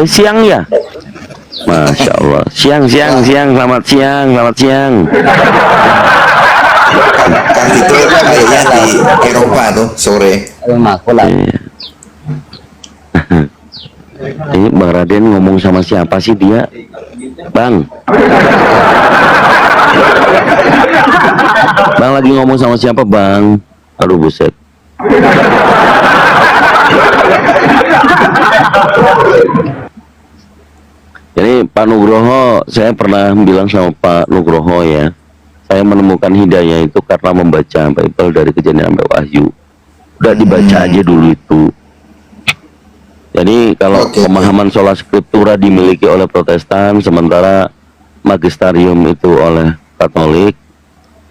Siang ya? Masya Allah. Siang. Selamat siang. Kan itu kayaknya di Eropa tuh sore. Rumah aku lah. Iya. Ini Bang Raden ngomong sama siapa sih dia? Bang. Bang lagi ngomong sama siapa bang? Aduh buset. Jadi Pak Nugroho, saya pernah bilang sama Pak Nugroho ya, saya menemukan hidayah itu karena membaca Bible dari Kejadian sampai Wahyu. Udah dibaca aja dulu itu. Jadi kalau Oke. pemahaman sola scriptura dimiliki oleh Protestan, sementara magisterium itu oleh Katolik,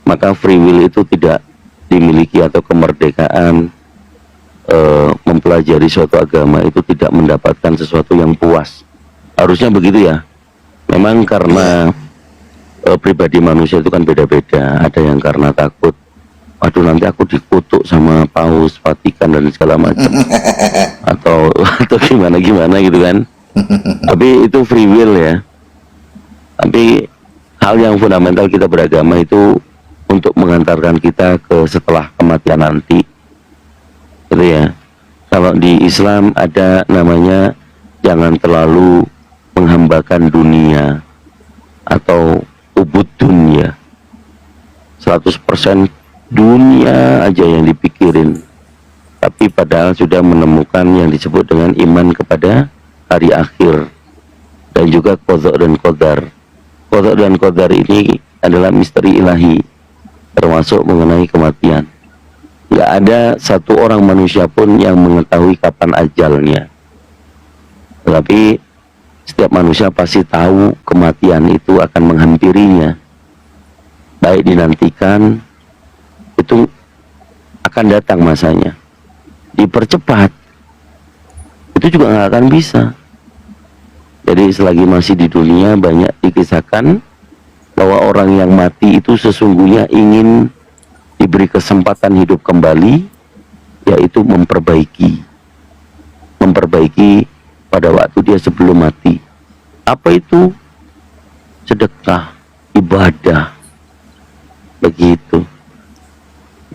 maka free will itu tidak dimiliki atau kemerdekaan mempelajari suatu agama itu tidak mendapatkan sesuatu yang puas. Harusnya begitu ya. Memang karena pribadi manusia itu kan beda-beda. Ada yang karena takut, waduh nanti aku dikutuk sama Paus, Vatikan dan segala macam, atau gimana gitu kan. Tapi itu free will ya. Tapi hal yang fundamental kita beragama itu untuk mengantarkan kita ke setelah kematian nanti, gitu ya. Kalau di Islam ada namanya jangan terlalu menghambakan dunia atau ubud dunia, 100% dunia aja yang dipikirin, tapi padahal sudah menemukan yang disebut dengan iman kepada hari akhir dan juga qadha dan qadar. Qadha dan qadar ini adalah misteri ilahi, termasuk mengenai kematian. Nggak ada satu orang manusia pun yang mengetahui kapan ajalnya, tetapi setiap manusia pasti tahu kematian itu akan menghampirinya, baik dinantikan, itu akan datang masanya. Dipercepat itu juga nggak akan bisa. Jadi selagi masih di dunia banyak dikisahkan bahwa orang yang mati itu sesungguhnya ingin diberi kesempatan hidup kembali, yaitu memperbaiki pada waktu dia sebelum mati. Apa itu? Sedekah, ibadah, begitu.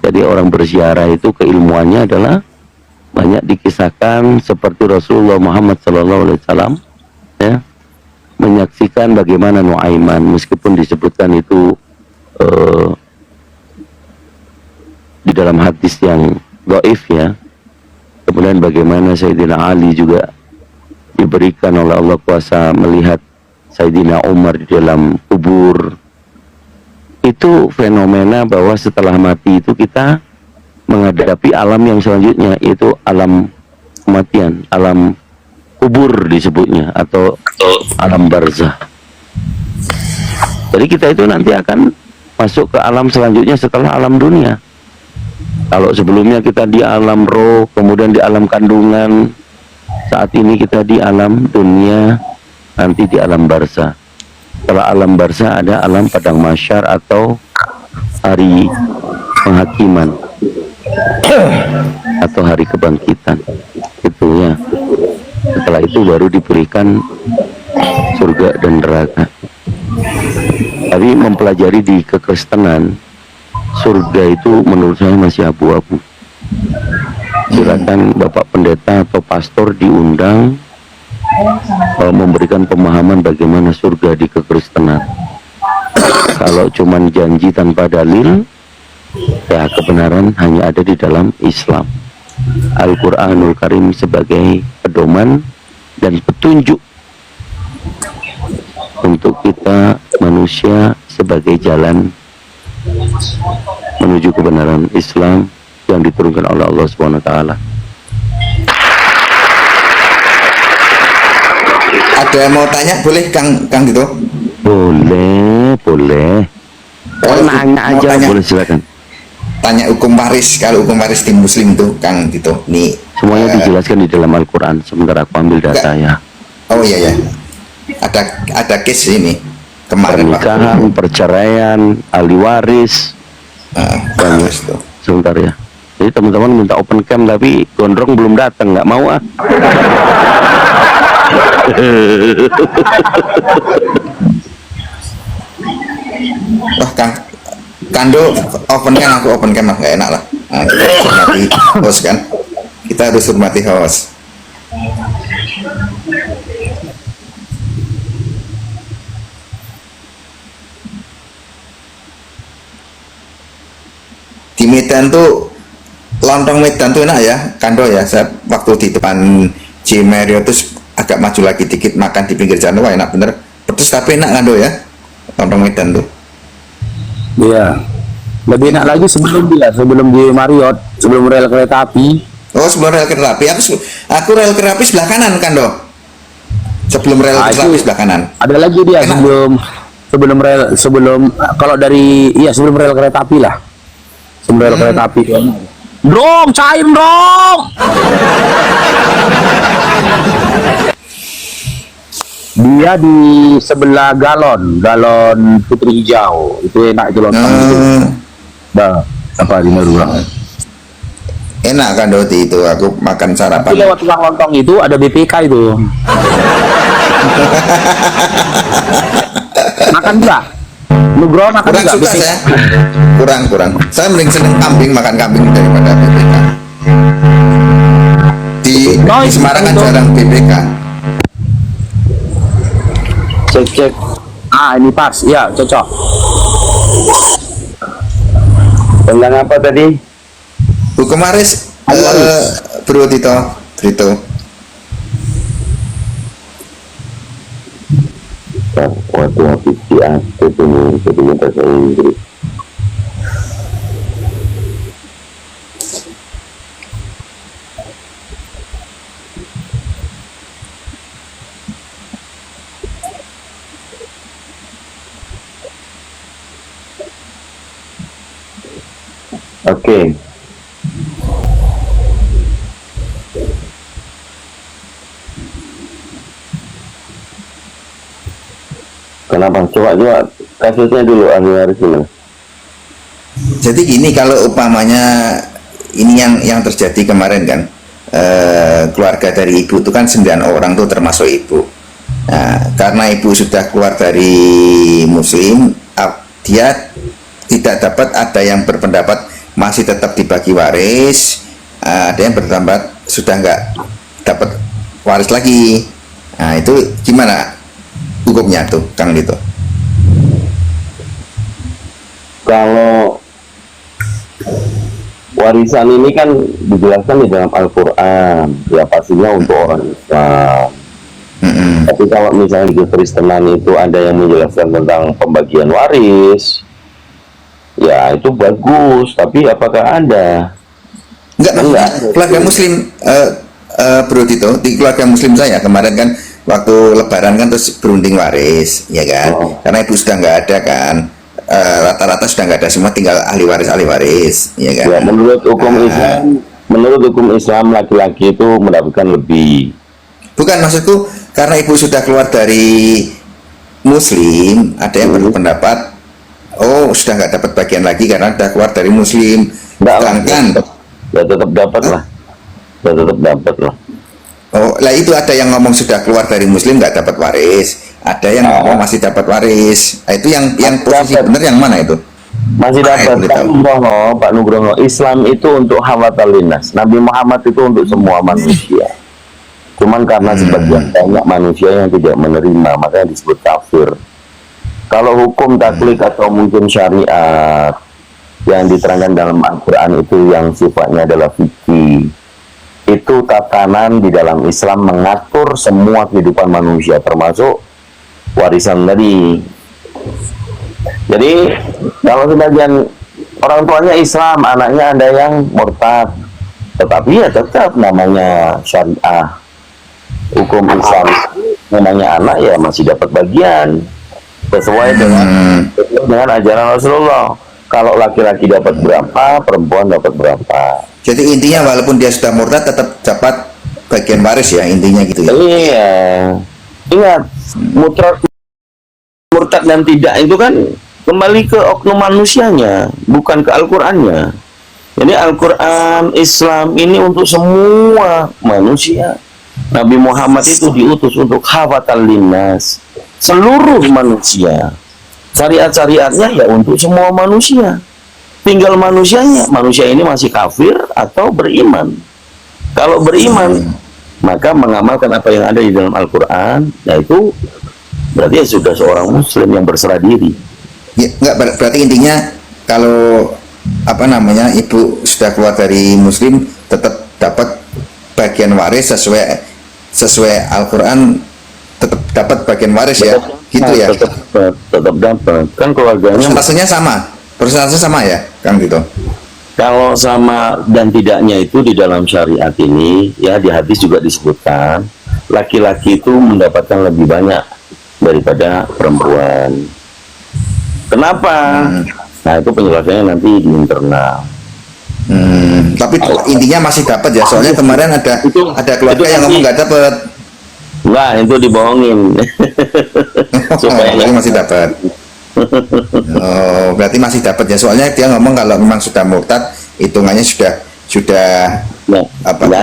Jadi orang berziarah itu keilmuannya adalah banyak dikisahkan seperti Rasulullah Muhammad SAW ya, menyaksikan bagaimana Nuaiman, meskipun disebutkan itu di dalam hadis yang dhaif ya. Kemudian bagaimana Sayyidina Ali juga diberikan oleh Allah kuasa melihat Sayyidina Umar di dalam kubur. Itu fenomena bahwa setelah mati itu kita menghadapi alam yang selanjutnya, yaitu alam kematian, alam kubur disebutnya, atau alam barzah. Jadi kita itu nanti akan masuk ke alam selanjutnya setelah alam dunia. Kalau sebelumnya kita di alam roh, kemudian di alam kandungan, saat ini kita di alam dunia, nanti di alam barzah. Setelah alam barzah ada alam padang mahsyar atau hari penghakiman atau hari kebangkitan, itu ya. Setelah itu baru diberikan surga dan neraka. Tapi mempelajari di kekristenan, surga itu menurut saya masih abu-abu. Silakan Bapak Pendeta atau Pastor diundang memberikan pemahaman bagaimana surga di kekristenan. Kalau cuman janji tanpa dalil, ya kebenaran hanya ada di dalam Islam. Al-Quranul Karim sebagai pedoman dan petunjuk untuk kita manusia sebagai jalan menuju kebenaran Islam yang diturunkan oleh Allah Subhanahu wa taala. Ada yang mau tanya boleh Kang gitu? Boleh. Nanya Mau aja tanya. boleh, silakan. Tanya hukum waris, kalau hukum waris di muslim tuh Kang gitu. Nih Semuanya dijelaskan di dalam Al-Quran. Sebentar aku ambil datanya. oh iya ya. Ada case ini kemarin Pak. Pernikahan, perceraian, ahli waris. Bagus tuh. Sebentar ya. Jadi teman-teman minta open cam tapi gondrong belum datang, nggak mau ah. Wah Kando open cam, aku open cam lah, nggak enak lah. Nah, kita harus hormati host kan. Kita harus hormati host. Di Medan tuh lontong Medan tuh enak ya, Kando ya. Saya waktu di depan J Mario terus agak maju lagi dikit makan di pinggir jalan, wah enak bener. Pedes tapi enak Kando ya, lontong Medan tuh. Iya. Lebih enak lagi sebelum di Marriott, sebelum rel kereta api. Oh sebelum rel kereta api, aku rel kereta api sebelah kanan Kando. Sebelum rel kereta api sebelah kanan. Ada lagi dia Enak. sebelum kalau dari sebelum rel kereta api lah. Sebelum rel kereta api. Dong, cair dong. Dia di sebelah galon putri hijau. Itu enak itu lontong itu. Bah, apa di Marura. Enak Kando di itu, aku makan Tapi sarapan. lewat tukang lontong itu ada BPK itu. Makan juga. Nugroho makan Kurang juga suka BPK. saya. Kurang. Saya mending seneng kambing, makan kambing daripada BPK. Di Semarang kan jarang BPK. Cek. Ah, ini pas. Ya, cocok. Tentang apa tadi? Hukum waris, Bro Trito. Waktu habis diaktif ini jadi bahasa Inggris. Oke. Kenapa? Coba kasusnya dulu ahli waris dulu. Jadi gini, kalau umpamanya ini yang terjadi kemarin kan, keluarga dari ibu itu kan 9 orang tuh termasuk ibu. Nah, karena ibu sudah keluar dari muslim, dia tidak dapat, ada yang berpendapat masih tetap dibagi waris, ada yang berpendapat sudah nggak dapat waris lagi. Nah itu gimana hukumnya tuh Kang gitu? Kalau warisan ini kan dijelaskan di dalam Al-Quran, ya pastinya untuk orang Islam. Tapi kalau misalnya di Kristenan itu ada yang menjelaskan tentang pembagian waris, ya itu bagus. Tapi apakah ada? Enggak. Keluarga muslim, Bro Tito, di keluarga muslim saya kemarin kan waktu lebaran kan terus berunding waris, ya kan? Karena ibu sudah nggak ada kan, rata-rata sudah nggak ada, semua tinggal ahli waris, ya kan? Ya, menurut hukum Islam laki-laki itu mendapatkan lebih. Bukan, maksudku karena ibu sudah keluar dari muslim, ada yang berpendapat oh sudah nggak dapat bagian lagi karena sudah keluar dari muslim. Sedangkan ya tetap dapat lah. Ya tetap dapat lah. oh lah itu ada yang ngomong sudah keluar dari muslim nggak dapat waris, ada yang ngomong masih dapat waris. Nah, itu yang posisi benar yang mana itu? Masih dapat. Pak Nugroho, Islam itu untuk hawatalinas. Nabi Muhammad itu untuk semua manusia. Cuman karena sebagian banyak manusia yang tidak menerima, makanya disebut kafir. Kalau hukum taklid atau mungkin syariat yang diterangkan dalam Al-Quran itu yang sifatnya adalah fikih, itu tatanan di dalam Islam mengatur semua kehidupan manusia termasuk warisan tadi. Jadi kalau sebagian orang tuanya Islam, anaknya ada yang murtad, tetapi ya tetap namanya syariah, hukum Islam, namanya anak ya masih dapat bagian sesuai dengan ajaran Rasulullah. Kalau laki-laki dapat berapa, perempuan dapat berapa. Jadi intinya walaupun dia sudah murtad tetap dapat bagian waris ya, intinya gitu ya. Iya, ingat murtad dan tidak itu kan kembali ke oknum manusianya, bukan ke Al-Qur'annya. Jadi Al-Quran Islam ini untuk semua manusia. Nabi Muhammad itu diutus untuk hafatan linnas, seluruh manusia. Syariat-syariatnya ya untuk semua manusia. Tinggal manusianya, manusia ini masih kafir atau beriman. Kalau beriman, maka mengamalkan apa yang ada di dalam Al-Quran, yaitu berarti ya sudah seorang muslim yang berserah diri. Ya, enggak, berarti intinya kalau apa namanya, ibu sudah keluar dari muslim tetap dapat bagian waris sesuai Al-Quran, tetap dapat bagian waris ya, gitu ya. Tetap dapat, kan keluarganya. Persentasenya sama ya, Kang gitu. Kalau sama dan tidaknya itu di dalam syariat ini, ya di hadis juga disebutkan, laki-laki itu mendapatkan lebih banyak daripada perempuan. Kenapa? Nah itu penjelasannya nanti di internal. Tapi intinya masih dapat ya, soalnya kemarin ada keluarga yang ngomong nggak dapat. Enggak, itu dibohongin. Supaya berarti masih dapat. Oh, berarti masih dapat ya, soalnya dia ngomong kalau memang sudah murtad hitungannya sudah nah, apa nggak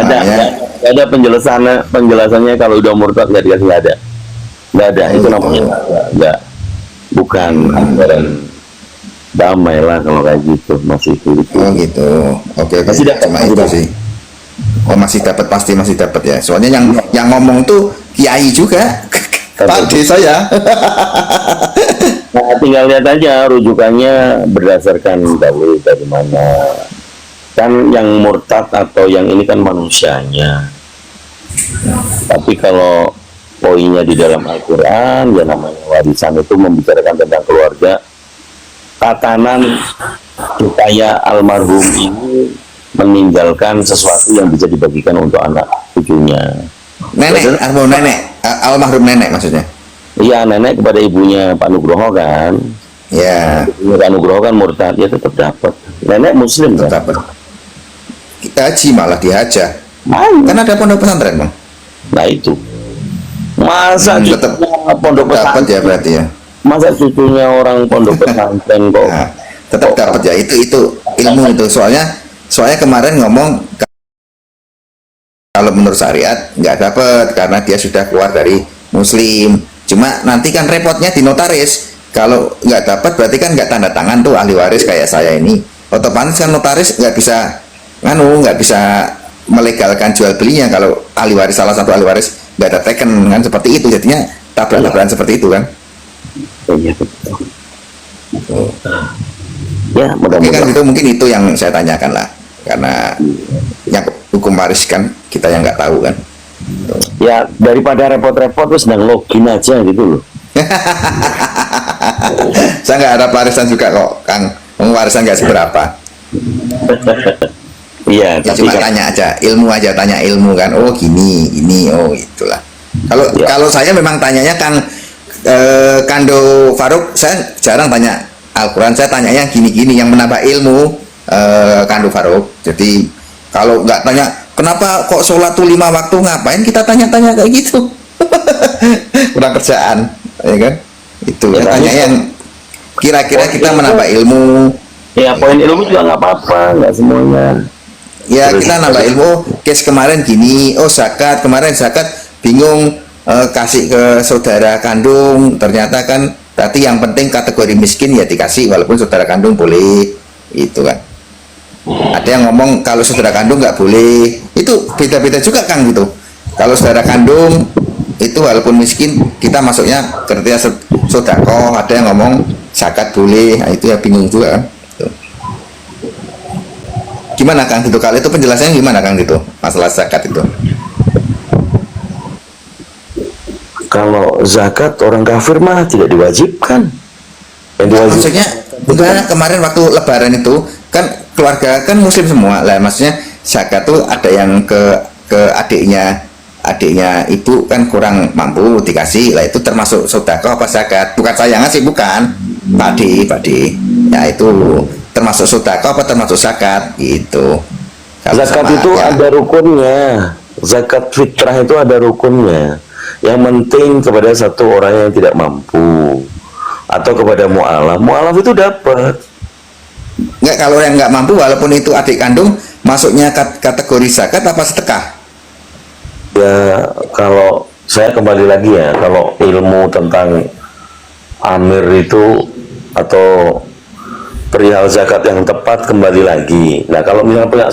ada penjelasannya kalau udah murtad nggak dikasih, nggak ada itu namanya nggak, bukan anggaran damai lah kalau kayak gitu, masih itu. Oh gitu, oke. Masih dapat, cuma itu sih. Oh masih dapat, pasti masih dapat ya, soalnya yang ngomong tuh kiai juga. Pak desa ya. Nah, tinggal lihat aja rujukannya berdasarkan dalil dari mana. Kan yang murtad atau yang ini kan manusianya. Tapi kalau poinnya di dalam Al-Quran, ya namanya warisan itu membicarakan tentang keluarga. Tatanan supaya almarhum ini meninggalkan sesuatu yang bisa dibagikan untuk anak cucunya. Almarhum nenek maksudnya. Iya, nenek kepada ibunya Pak Nugroho kan. Ya. Pak Nugroho kan murtad, ya tetap dapat. Nenek muslim kan. Dapat. Kita haji malah dihajar. Kan ada pondok pesantren, Bang. Nah itu. Masa tetap pondok pesantren dapat ya berarti ya. Masa cucunya orang pondok pesantren kok. Nah, tetap dapat ya, itu ilmu itu. Soalnya kemarin ngomong kalau menurut syariat nggak dapat karena dia sudah keluar dari muslim. Cuma nanti kan repotnya di notaris. Kalau nggak dapat berarti kan nggak tanda tangan tuh ahli waris kayak saya ini. Otomatis kan notaris nggak bisa melegalkan jual belinya kalau ahli waris, salah satu ahli waris nggak ada teken kan, seperti itu. Jadinya tabrak-tabrakan seperti itu kan. Iya betul. Ya Oke, kan mudah-mudahan. itu mungkin itu yang saya tanyakan lah, karena yang hukum waris kan kita yang nggak tahu kan. Ya daripada repot-repot terus sedang login aja gitu loh. Saya nggak ada warisan juga kok, Kang. Warisan nggak seberapa. Iya, Ya, tapi cuma kan, tanya aja, tanya ilmu kan. Oh gini, ini, oh itulah. Kalau saya memang tanyanya Kang Kando Faruk, saya jarang tanya Al-Quran, saya tanyanya gini-gini yang menambah ilmu, Kando Faruk. Jadi kalau nggak tanya kenapa kok sholat tuh 5 waktu, ngapain kita tanya-tanya kayak gitu. Kurang kerjaan, ya kan? Itu Ya, tanya yang kira-kira kita menambah ilmu. ya poin ilmu juga nggak apa-apa, nggak semuanya. Ya kita nambah ilmu. Case kemarin gini, oh zakat kemarin zakat bingung kasih ke saudara kandung, ternyata kan tadi yang penting kategori miskin ya dikasih walaupun saudara kandung boleh, itu kan. Ada yang ngomong kalau saudara kandung nggak boleh, itu beda-beda juga Kang gitu. Kalau saudara kandung itu walaupun miskin kita masuknya kriteria sodako, ada yang ngomong zakat boleh. Nah, itu ya bingung juga kan. Tuh. Gimana Kang gitu? Kalau itu penjelasannya gimana Kang gitu? Masalah zakat itu. Kalau zakat orang kafir mah tidak diwajibkan. Yang diwajibkan Maksudnya bukan kemarin waktu lebaran itu kan keluarga kan muslim semua lah, maksudnya zakat tuh ada yang ke adiknya ibu kan kurang mampu dikasih lah, itu termasuk sedekah apa zakat? Bukan saya ngasih, bukan Pak D ya, itu termasuk sedekah apa termasuk zakat gitu. Kalau zakat sama itu ya, ada rukunnya. Zakat fitrah itu ada rukunnya. Yang penting kepada satu orang yang tidak mampu atau kepada mu'alaf. Mu'alaf itu dapat. nggak, kalau yang nggak mampu walaupun itu adik kandung masuknya kategori zakat apa sedekah? Ya, kalau saya kembali lagi ya, kalau ilmu tentang amir itu atau perihal zakat yang tepat kembali lagi. Nah, kalau misalnya punya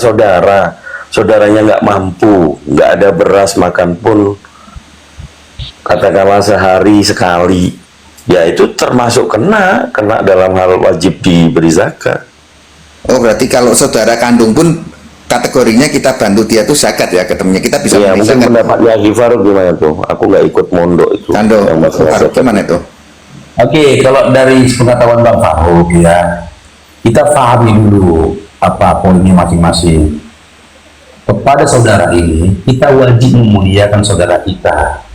saudaranya nggak mampu, nggak ada beras makan pun, katakanlah sehari sekali, ya itu termasuk kena dalam hal wajib diberi zakat. Oh, berarti kalau saudara kandung pun kategorinya kita bantu dia tuh zakat ya, ketemunya kita bisa Ya, memberi mungkin zakat. pendapatnya Givar gimana tuh? Aku nggak ikut mondok itu. Kando, yang masalah Faruk, zakat. gimana itu? Oke, kalau dari pengetahuan Bang Faruk ya, kita pahami dulu apa poinnya masing-masing. Kepada saudara ini, kita wajib memuliakan saudara kita,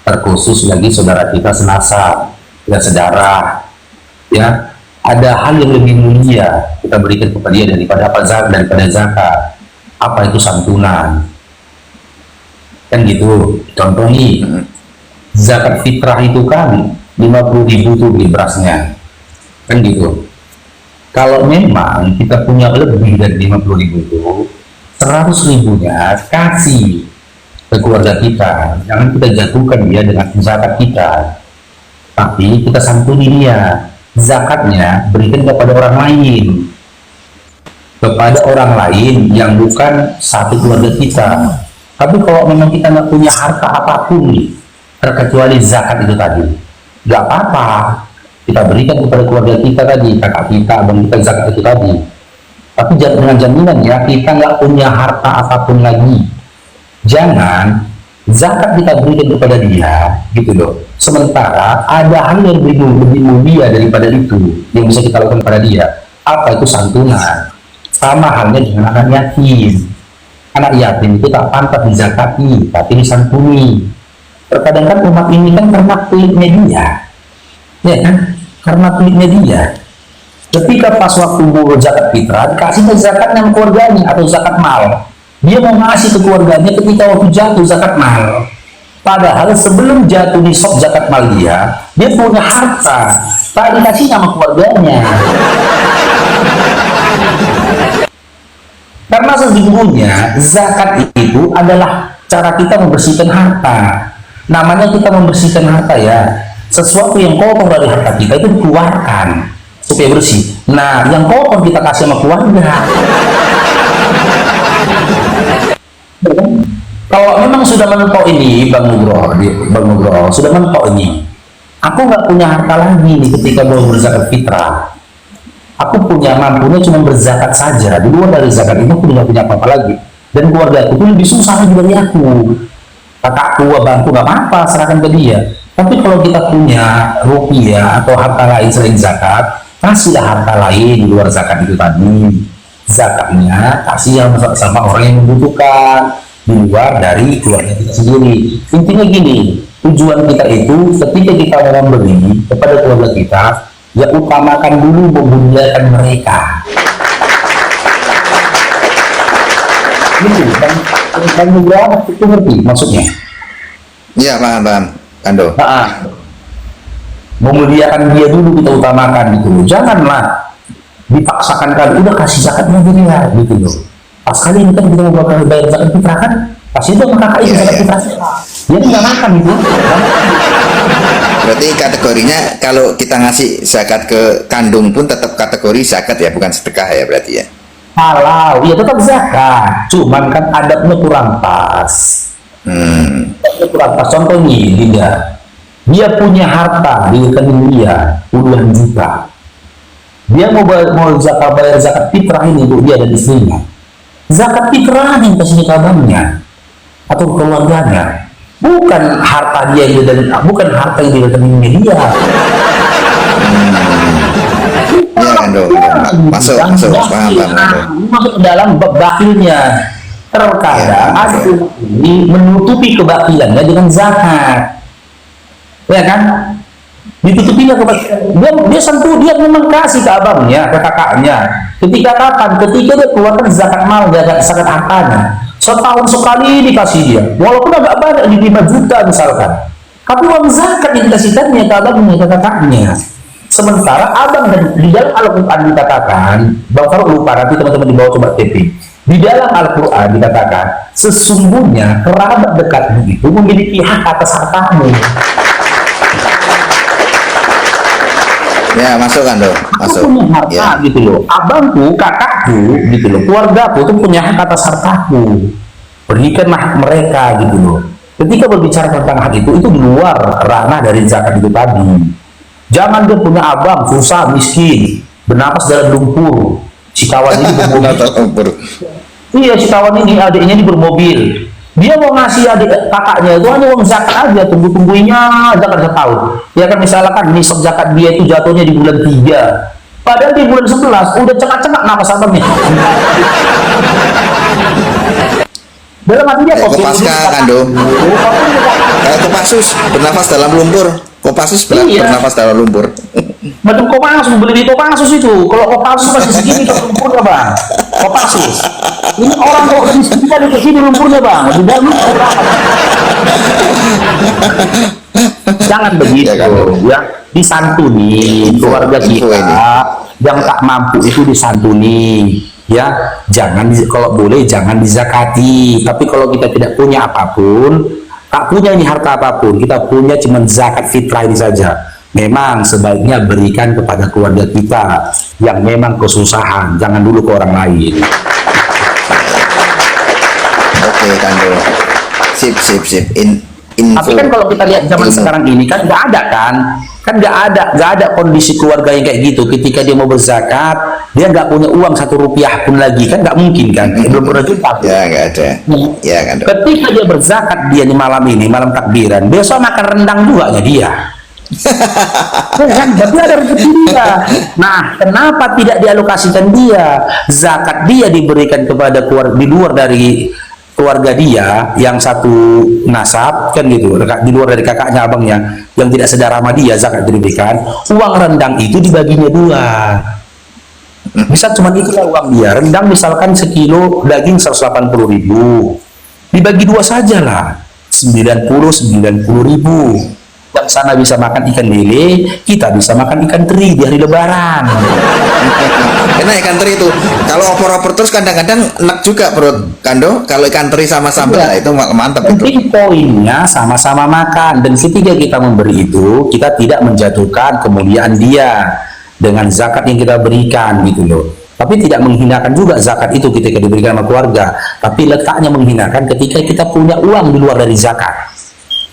terkhusus lagi saudara kita senasab, ya sedarah, ya. Ada hal yang lebih mulia kita berikan kepada dia daripada daripada zakat. Apa itu santunan? Kan gitu. Contoh nih, zakat fitrah itu kan 50.000 tuh beli berasnya, kan gitu. Kalau memang kita punya lebih dari 50.000 itu, 100.000-nya kasih ke keluarga kita. Jangan kita jatuhkan dia dengan zakat kita, tapi kita santuni dia. Zakatnya berikan kepada orang lain, kepada orang lain yang bukan satu keluarga kita. Tapi kalau memang kita nggak punya harta apapun nih, terkecuali zakat itu tadi, nggak apa-apa, kita berikan kepada keluarga kita tadi, kakak kita, abang kita, zakat itu tadi. Tapi dengan jaminan ya, kita nggak punya harta apapun lagi. Jangan zakat kita berikan kepada dia, gitu loh. Sementara ada hal yang lebih mulia daripada itu yang bisa kita lakukan pada dia. Apa itu santunan? Sama halnya dengan anak yatim. Anak yatim itu tak pantas dizakati, tapi disantuni. Terkadang kan umat ini kan karena pelit media, ya kan? Karena pelit media. Ketika pas waktu mau zakat fitrah, dikasih zakat yang keluarganya atau zakat mal. Dia mau ngasih ke keluarganya ketika waktu jatuh zakat mal. Padahal sebelum jatuh di nisab zakat mal dia punya harta, tak dikasih sama keluarganya. Karena sesungguhnya zakat itu adalah cara kita membersihkan harta. Namanya kita membersihkan harta ya, sesuatu yang kotor dari harta kita itu dikeluarkan supaya bersih. Nah, yang kotor kita kasih sama keluarga. Kalau memang sudah mentok ini, Bang Nugroho sudah mentok ini, aku nggak punya harta lagi nih ketika mau berzakat fitrah. Aku punya mampunya cuma berzakat saja. Di luar dari zakat itu aku nggak punya apa-apa lagi. Dan keluarga aku lebih susah lagi dari aku. Kakakku, abangku nggak apa-apa, serahkan ke dia. Tapi kalau kita punya rupiah atau harta lain selain zakat, kasihlah harta lain di luar zakat itu tadi. Zakatnya kasih yang sama orang yang membutuhkan, di luar dari keluarga kita sendiri. Intinya gini, tujuan kita itu ketika kita mau memberi kepada keluarga kita, ya utamakan dulu memuliakan mereka. Gitu, kan berapa itu ngerti maksudnya? Iya, paham, Kando. Nah, memuliakan dia dulu kita utamakan gitu loh. Janganlah dipaksakan kali udah kasih zakatnya dia gitu loh. Pas kali ini kan kita mau bayar zakat fitrah kan, pasti itu sama kakak itu zakat fitrah. Dia nggak makan itu. Berarti kategorinya kalau kita ngasih zakat ke kandung pun tetap kategori zakat ya, bukan sedekah ya berarti ya. Halal, ya tetap zakat. Cuman kan adabnya kurang pas. Adabnya kurang pas. Contoh nih, Dinda. dia punya harta di rekening dia puluhan juta, dia mau bayar zakat fitrah ini untuk dia dan istrinya. Zakat fitrah yang kasih kabarnya atau keluarganya, bukan harta dia dan bukan harta yang di rekeningnya dia. Ya kan dong, masuk paham. Masuk ke dalam bab bakilnya. Terkadang ada ini menutupi kebakilannya dengan zakat, ya kan? Ditutupinya dia sentuh, dia memang kasih ke abangnya, ke kakaknya. Ketika kapan? Ketika dia keluarkan zakat mal, zakat hartanya. Setahun sekali dikasih dia, walaupun agak banyak di 5 juta misalkan. Tapi uang zakat yang dikasihkannya ke abangnya, ke kakaknya. Sementara abang dan di dalam Al-Quran dikatakan, Bang Farouk lupa, nanti teman-teman di bawah coba TP. Di dalam Al-Quran dikatakan, sesungguhnya kerabat dekatmu itu memiliki hak atas hartamu. Ya, masuk kan dong, masuk. Aku punya harta Ya. gitu loh, abangku, kakakku gitu loh, keluargaku itu punya hak atas hartaku. Berikanlah mereka gitu loh. Ketika berbicara tentang hak itu di luar ranah dari zakat itu tadi. Jangan dia punya abang susah miskin bernapas dalam lumpur, si kawan ini bermobil. Iya, si kawan ini adiknya ini bermobil, dia mau ngasih adik kakaknya itu hanya uang zakat aja, tungguinya zakat setahun. Ya kan, misalkan nisab zakat dia itu jatuhnya di bulan 3, padahal di bulan 11 udah cengak-cengak napas abangnya. Dalam hati dia Kopasca kan dong, kayak Kopassus bernafas dalam lumpur. Kopassus bernafas dalam lumpur. Macam Kopassus, beli di Kopassus itu. Kalau Kopassus masih segini ke lumpurnya bang, Kopassus. Ini orang kalau di sini kan di sini lumpurnya bang, di dalam jangan begitu ya, disantuni keluarga kita yang tak mampu itu disantuni ya, jangan kalau boleh jangan dizakati. Tapi kalau kita tidak punya apapun, tak punya ini harta apapun, kita punya cuma zakat fitrah ini saja, memang sebaiknya berikan kepada keluarga kita yang memang kesusahan, jangan dulu ke orang lain. Oke kan dong, sip. Tapi kan kalau kita lihat zaman sekarang ini kan nggak ada nggak ada kondisi keluarga yang kayak gitu. Ketika dia mau berzakat, dia nggak punya uang 1 rupiah pun lagi, kan nggak mungkin kan, belum pernah jumpa. Ya nggak ada. Ya kan dong. Ketika dia berzakat, dia di malam ini malam takbiran, besok makan rendang juga ya dia. Kan berarti ada rezeki dia. Nah, kenapa tidak dialokasikan dia? Zakat dia diberikan kepada keluarga di luar dari keluarga dia yang satu nasab kan gitu, di luar dari kakaknya abangnya yang tidak sedarah sama dia, zakat diberikan. Uang rendang itu dibaginya 2, bisa cuma itulah uang dia. Rendang misalkan sekilo daging 180.000, dibagi 2 sajalah, 90.000. Yang sana bisa makan ikan lele, kita bisa makan ikan teri di hari lebaran. Karena ikan teri itu kalau opor-opor terus kadang-kadang enak juga perut Kando. Kalau ikan teri sama sambal itu mantap itu. Penting poinnya sama-sama makan, dan ketika kita memberi itu kita tidak menjatuhkan kemuliaan dia dengan zakat yang kita berikan gitu loh. Tapi tidak menghinakan juga zakat itu ketika diberikan sama keluarga. Tapi letaknya menghinakan ketika kita punya uang di luar dari zakat.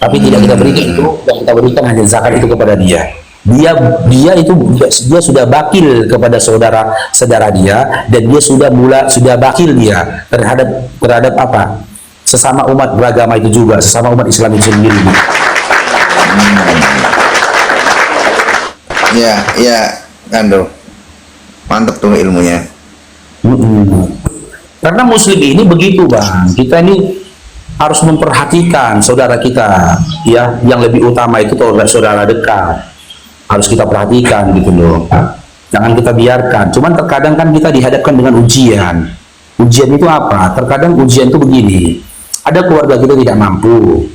Tapi tidak kita berikan itu, dan kita berikan hanya zakat itu kepada dia. Dia sudah bakil kepada saudara dia, dan dia sudah bakil dia terhadap apa? Sesama umat beragama itu juga, sesama umat Islam itu sendiri. Ya, Kando. Mantap tuh ilmunya. Karena muslim ini begitu bang, kita ini harus memperhatikan saudara kita ya, yang lebih utama itu saudara dekat, harus kita perhatikan gitu loh, jangan kita biarkan. Cuman terkadang kan kita dihadapkan dengan ujian itu apa? Terkadang ujian itu begini, ada keluarga kita tidak mampu,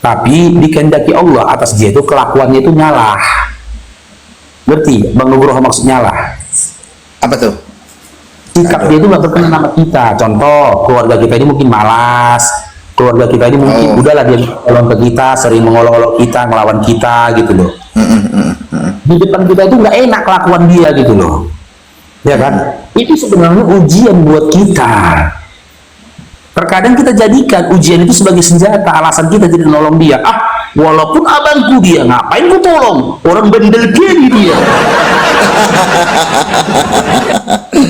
tapi dikehendaki Allah atas dia itu kelakuannya itu nyalah. Ngerti Bang Nugroho maksudnya nyalah? Apa tuh? Sikap dia itu nggak berkenan sama kita. Contoh, keluarga kita ini mungkin malas, keluarga kita ini mungkin udahlah dia tolong ke kita, sering mengolok-olok kita, ngelawan kita gitu loh. Di depan kita itu nggak enak kelakuan dia gitu loh, ya kan? Itu sebenarnya ujian buat kita. Terkadang kita jadikan ujian itu sebagai senjata, alasan kita tidak nolong dia. walaupun abangku dia, ngapain ku tolong? Orang bandel kiri dia.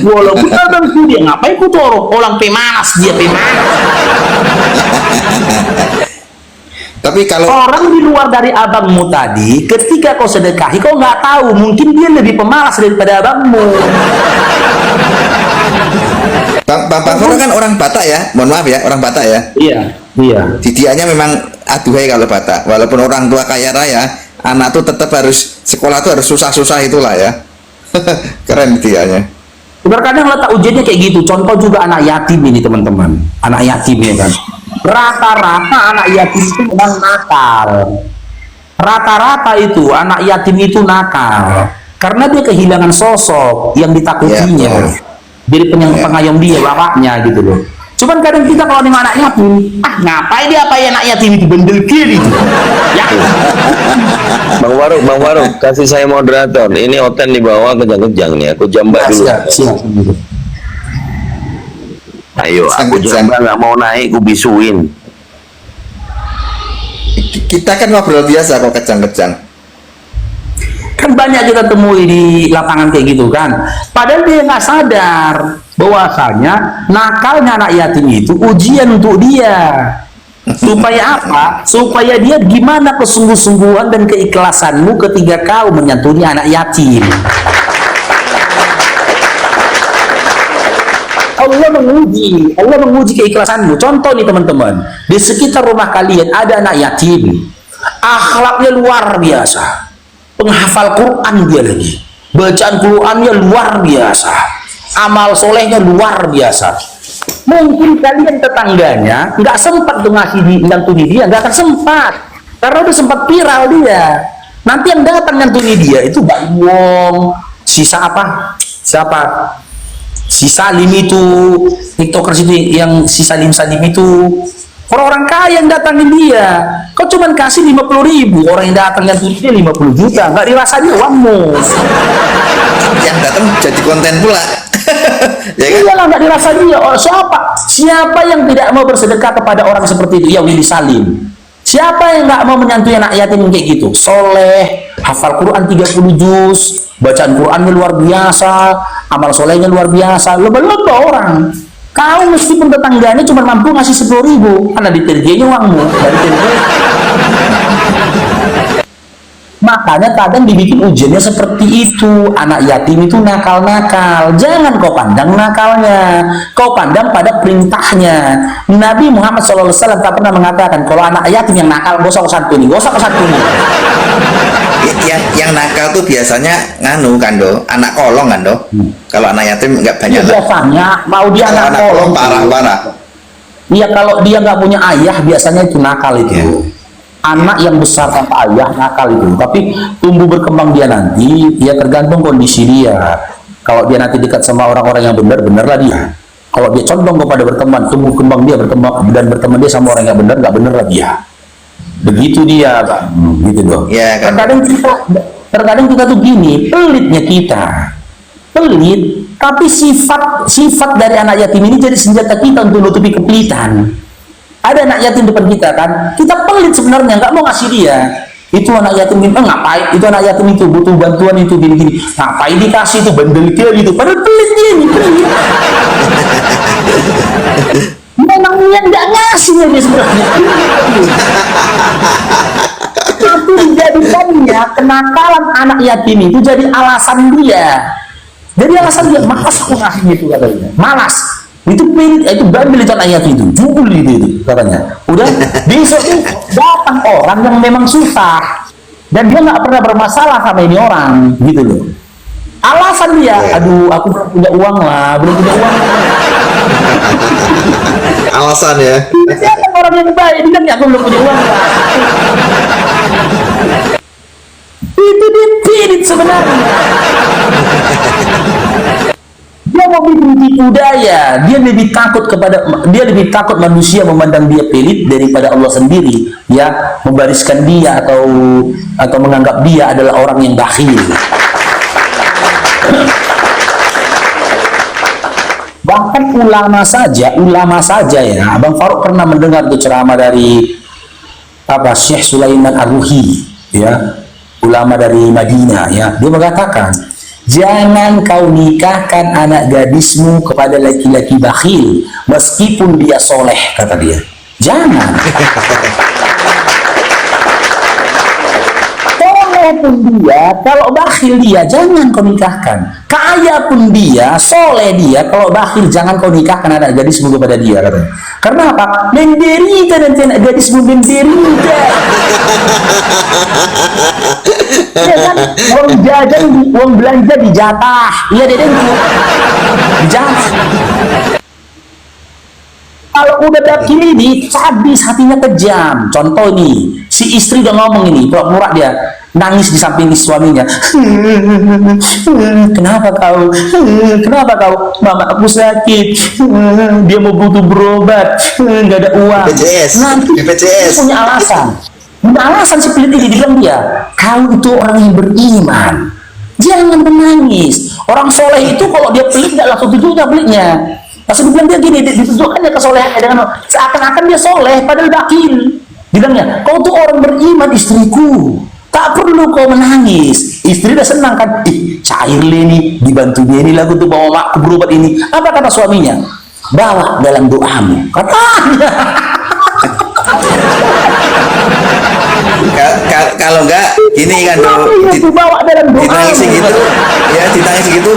Walaupun abangku dia, ngapain ku tolong? Orang pemanas dia, pemanas. Tapi kalau Orang di luar dari abangmu tadi, ketika kau sedekahi, kau nggak tahu, mungkin dia lebih pemalas daripada abangmu. Bang Faro kan orang Batak ya, mohon maaf ya, orang Batak ya. Iya, iya. Didiannya memang aduhai kalau Batak. Walaupun orang tua kaya raya, anak tuh tetap harus sekolah tuh harus susah-susah itulah ya. Keren didiannya. Terkadang letak ujiannya kayak gitu. Contoh juga anak yatim ini teman-teman. Anak yatim ya kan. Rata-rata anak yatim itu memang nakal. Rata-rata itu anak yatim itu nakal. Karena dia kehilangan sosok yang ditakutinya. Jadi pengayom dia, bapaknya gitu loh. Cuman kadang kita kalau nengok anak yatim, ngapain dia apa ya anak yatim itu bendel kiri gitu. Ya. Bang Waruk, kasih saya moderator. Ini Oten di bawah kejang-kejang nih. Aku jambak dulu. Siap. Ayo, aku jambak nggak mau naik, aku bisuin. Kita kan ngobrol biasa kok kejang-kejang. Kan banyak kita temui di lapangan kayak gitu kan. Padahal dia nggak sadar bahwasanya nakalnya anak yatim itu ujian untuk dia. Supaya apa? Supaya dia gimana kesungguh-sungguhan dan keikhlasanmu ketika kau menyantuni anak yatim. Allah menguji keikhlasanmu. Contoh nih teman-teman, di sekitar rumah kalian ada anak yatim, akhlaknya luar biasa, penghafal Quran dia lagi, bacaan Qurannya luar biasa, amal solehnya luar biasa. Mungkin kalian tetangganya nggak sempat tuh ngasih nyantuni dia, nggak akan sempat, karena udah sempat viral dia. Nanti yang datang nyantuni dia itu Mbak Wong, sisa apa? Siapa? Si Salim itu, tiktokers itu yang si Salim itu, orang-orang kaya yang datangin dia. Kau cuman kasih 50.000, orang yang datang nyantuni dia 50 juta, nggak dirasa dia uangmu. Yang datang jadi konten pula. Ya kan? Iyalah, nggak dirasa dia. Oh, siapa yang tidak mau bersedekah kepada orang seperti itu? Ya Willy Salim. Siapa yang nggak mau menyantuni anak yatim kayak gitu? Soleh, hafal Quran 30 juz, bacaan Qurannya luar biasa, amal solehnya luar biasa, lomba-lomba orang. Kau meskipun tetangganya cuma mampu ngasih 10.000, karena diterjenya uangmu dari terje. Makanya kadang dibikin ujiannya seperti itu. Anak yatim itu nakal-nakal. Jangan kau pandang nakalnya, kau pandang pada perintahnya. Nabi Muhammad SAW tak pernah mengatakan kalau anak yatim yang nakal gosok santuni. Yang nakal tuh biasanya nganu kan do, anak kolong kan do. Kalau anak yatim nggak banyak. Biasanya mau dia Kalau anak kolong parah-parah. Iya, kalau dia nggak punya ayah biasanya itu nakal itu. Anak yang besar tanpa ayah nakal itu. Tapi tumbuh berkembang dia nanti, ya tergantung kondisi dia. Kalau dia nanti dekat sama orang-orang yang benar-benarlah dia. Kalau dia condong kepada berteman, tumbuh kembang dia berkembang dan berteman dia sama orang yang benar, nggak benar lah dia. Begitu dia, Pak. Gitu dong. Ya, kan? Terkadang kita tuh gini, pelitnya kita. Pelit, tapi sifat dari anak yatim ini jadi senjata kita untuk nutupi kepelitan. Ada anak yatim depan kita kan, kita pelit sebenarnya, nggak mau ngasih dia. Itu anak yatim itu ngapain? Itu anak yatim itu butuh bantuan itu gini-gini. Ngapain dikasih itu bandel dia gitu? Padahal pelit dia ini, pelit. Memangnya nggak ngasih dia sebenarnya. Tapi dijadikannya kenakalan anak yatim itu jadi alasan dia. Jadi alasan dia malas aku ngasih itu katanya. Malas. Itu pelit, itu bandel itu anak yatim itu, jubul itu katanya. Udah besok tuh datang orang yang memang susah dan dia nggak pernah bermasalah sama ini orang gitu loh. Alasan dia, aduh aku belum punya uang lah, belum punya uang. Alasan ya. Dia kan orang yang baik, dia kan aku belum punya uang lah. Itu dia pelit sebenarnya. Dia mau tipu daya, dia lebih takut manusia memandang dia pelit daripada Allah sendiri ya membariskan dia atau menganggap dia adalah orang yang bakhil. Bahkan ulama saja ya, Abang Faruk pernah mendengar tuh ceramah dari apa Syekh Sulaiman Ar-Ruhi, ya, ulama dari Madinah, ya, dia mengatakan, jangan kau nikahkan anak gadismu kepada laki-laki bakhil meskipun dia soleh, kata dia. Jangan. Soleh pun dia, kalau bakhil dia, jangan kau nikahkan. Kaya pun dia, soleh dia, kalau bakhil jangan kau nikahkan anak gadismu kepada dia, kata. Karena apa? Menderita nanti anak gadismu, menderita. Ya kan, uang jajan, uang belanja dijatah, iya deh, dijatah. Kalau udah dakil ini, sadis, hatinya kejam. Contoh nih, si istri udah ngomong ini, pura-pura dia nangis di samping suaminya. Kenapa kau? Kenapa kau? Mama aku sakit. Dia mau butuh berobat, nggak ada uang. BPJS, Nanti BPJS. punya alasan. Punya alasan si pelit ini, dibilang dia, kau itu orang yang beriman. Jangan menangis. Orang soleh itu kalau dia pelit nggak langsung tunjuknya pelitnya. Pasti dibilang dia gini, ditunjukkannya kesolehannya dengan seakan-akan dia soleh, padahal bakil. Bilangnya, kau tuh orang beriman istriku, tak perlu kau menangis. Istri udah senang kan, cair nih, dibantu dia ini lagu tuh bawa makku berobat ini. Apa kata suaminya? Bawa dalam doamu, katanya. Kalau enggak gini kan Bawa dalam doamu. ditangisi gitu ya, ditangisi gitu.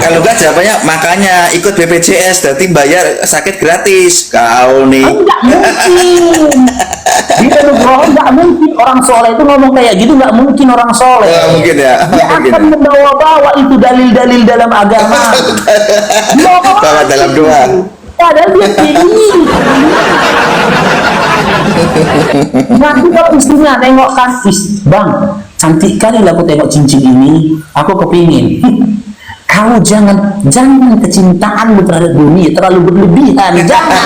Kalau enggak jawabannya makanya ikut BPJS, berarti bayar sakit gratis kau nih. Enggak mungkin. Di Nugroho enggak mungkin orang soleh itu ngomong kayak gitu, enggak mungkin orang soleh. Nggak mungkin ya. Dia Mungkin akan ya. membawa-bawa itu dalil-dalil dalam agama. Bawa dalam doa. Padahal dia pilih. Nanti kalau istrinya tengok kan, bang, cantik kali lah aku tengok cincin ini, aku kepingin. Kau jangan kecintaanmu terhadap dunia terlalu berlebihan, jangan.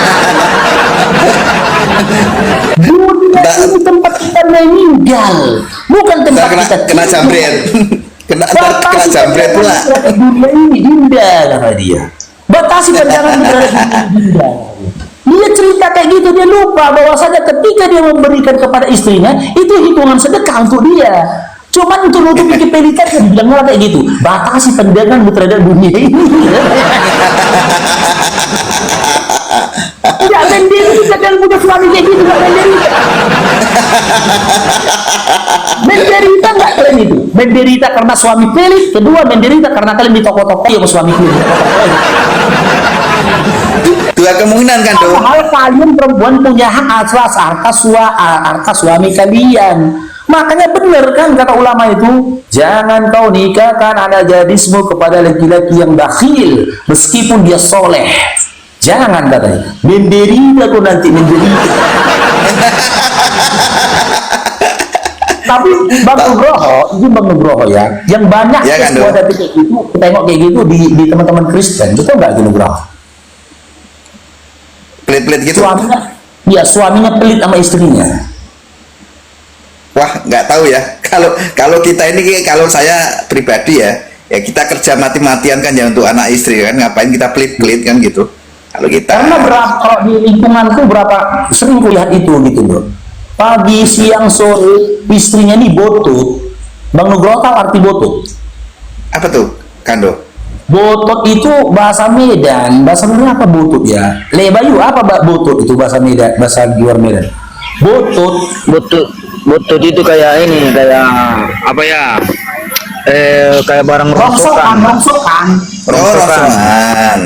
Dunia ini tempat kita meninggal, bukan tempat kita Kena jambret. kena jambret pula. Dunia ini indah, kata dia. Batasi pandangan terhadap dunia indah. Dia cerita kayak gitu, dia lupa bahwasanya ketika dia memberikan kepada istrinya itu hitungan sedekah untuk dia. Cuman untuk nutupi kepelitannya dibilang kayak gitu. Batasi pandangan terhadap dunia ini. Tidak menderita dan punya suami kayak gitu, nggak menderita. Menderita nggak kalian itu? Menderita karena suami pelit. Kedua, menderita karena kalian di toko-toko yang suami pelit. Dua kemungkinan kan dong. Padahal kalian perempuan punya hak atas harta suami kalian. Makanya benar kan kata ulama itu, jangan kau nikahkan anak gadismu kepada laki-laki yang bakhil meskipun dia soleh. Jangan, katanya. Menderita kau nanti, menderita. Tapi Bang Nugroho ya, yang banyak Ya kan, kayak gitu, tengok kayak gitu di teman-teman Kristen, betul nggak Nugroho? Pelit-pelit gitu. Suaminya pelit sama istrinya. Wah, nggak tahu ya. Kalau kita ini, kalau saya pribadi ya kita kerja mati-matian kan ya untuk anak istri kan, ngapain kita pelit-pelit kan gitu. Kalau kita Karena kalau di lingkunganku berapa sering kulihat itu gitu loh. Pagi, siang, sore istrinya nih botut. Bang Nugroho tahu arti botut? apa tuh, Kando? Botot itu bahasa Medan. Bahasa Medan apa botut ya? Lebayu apa botut itu bahasa Medan, bahasa luar Medan. Butut itu kayak ini, kayak apa ya? Kayak barang rongsokan. Rongsokan. Rongsokan.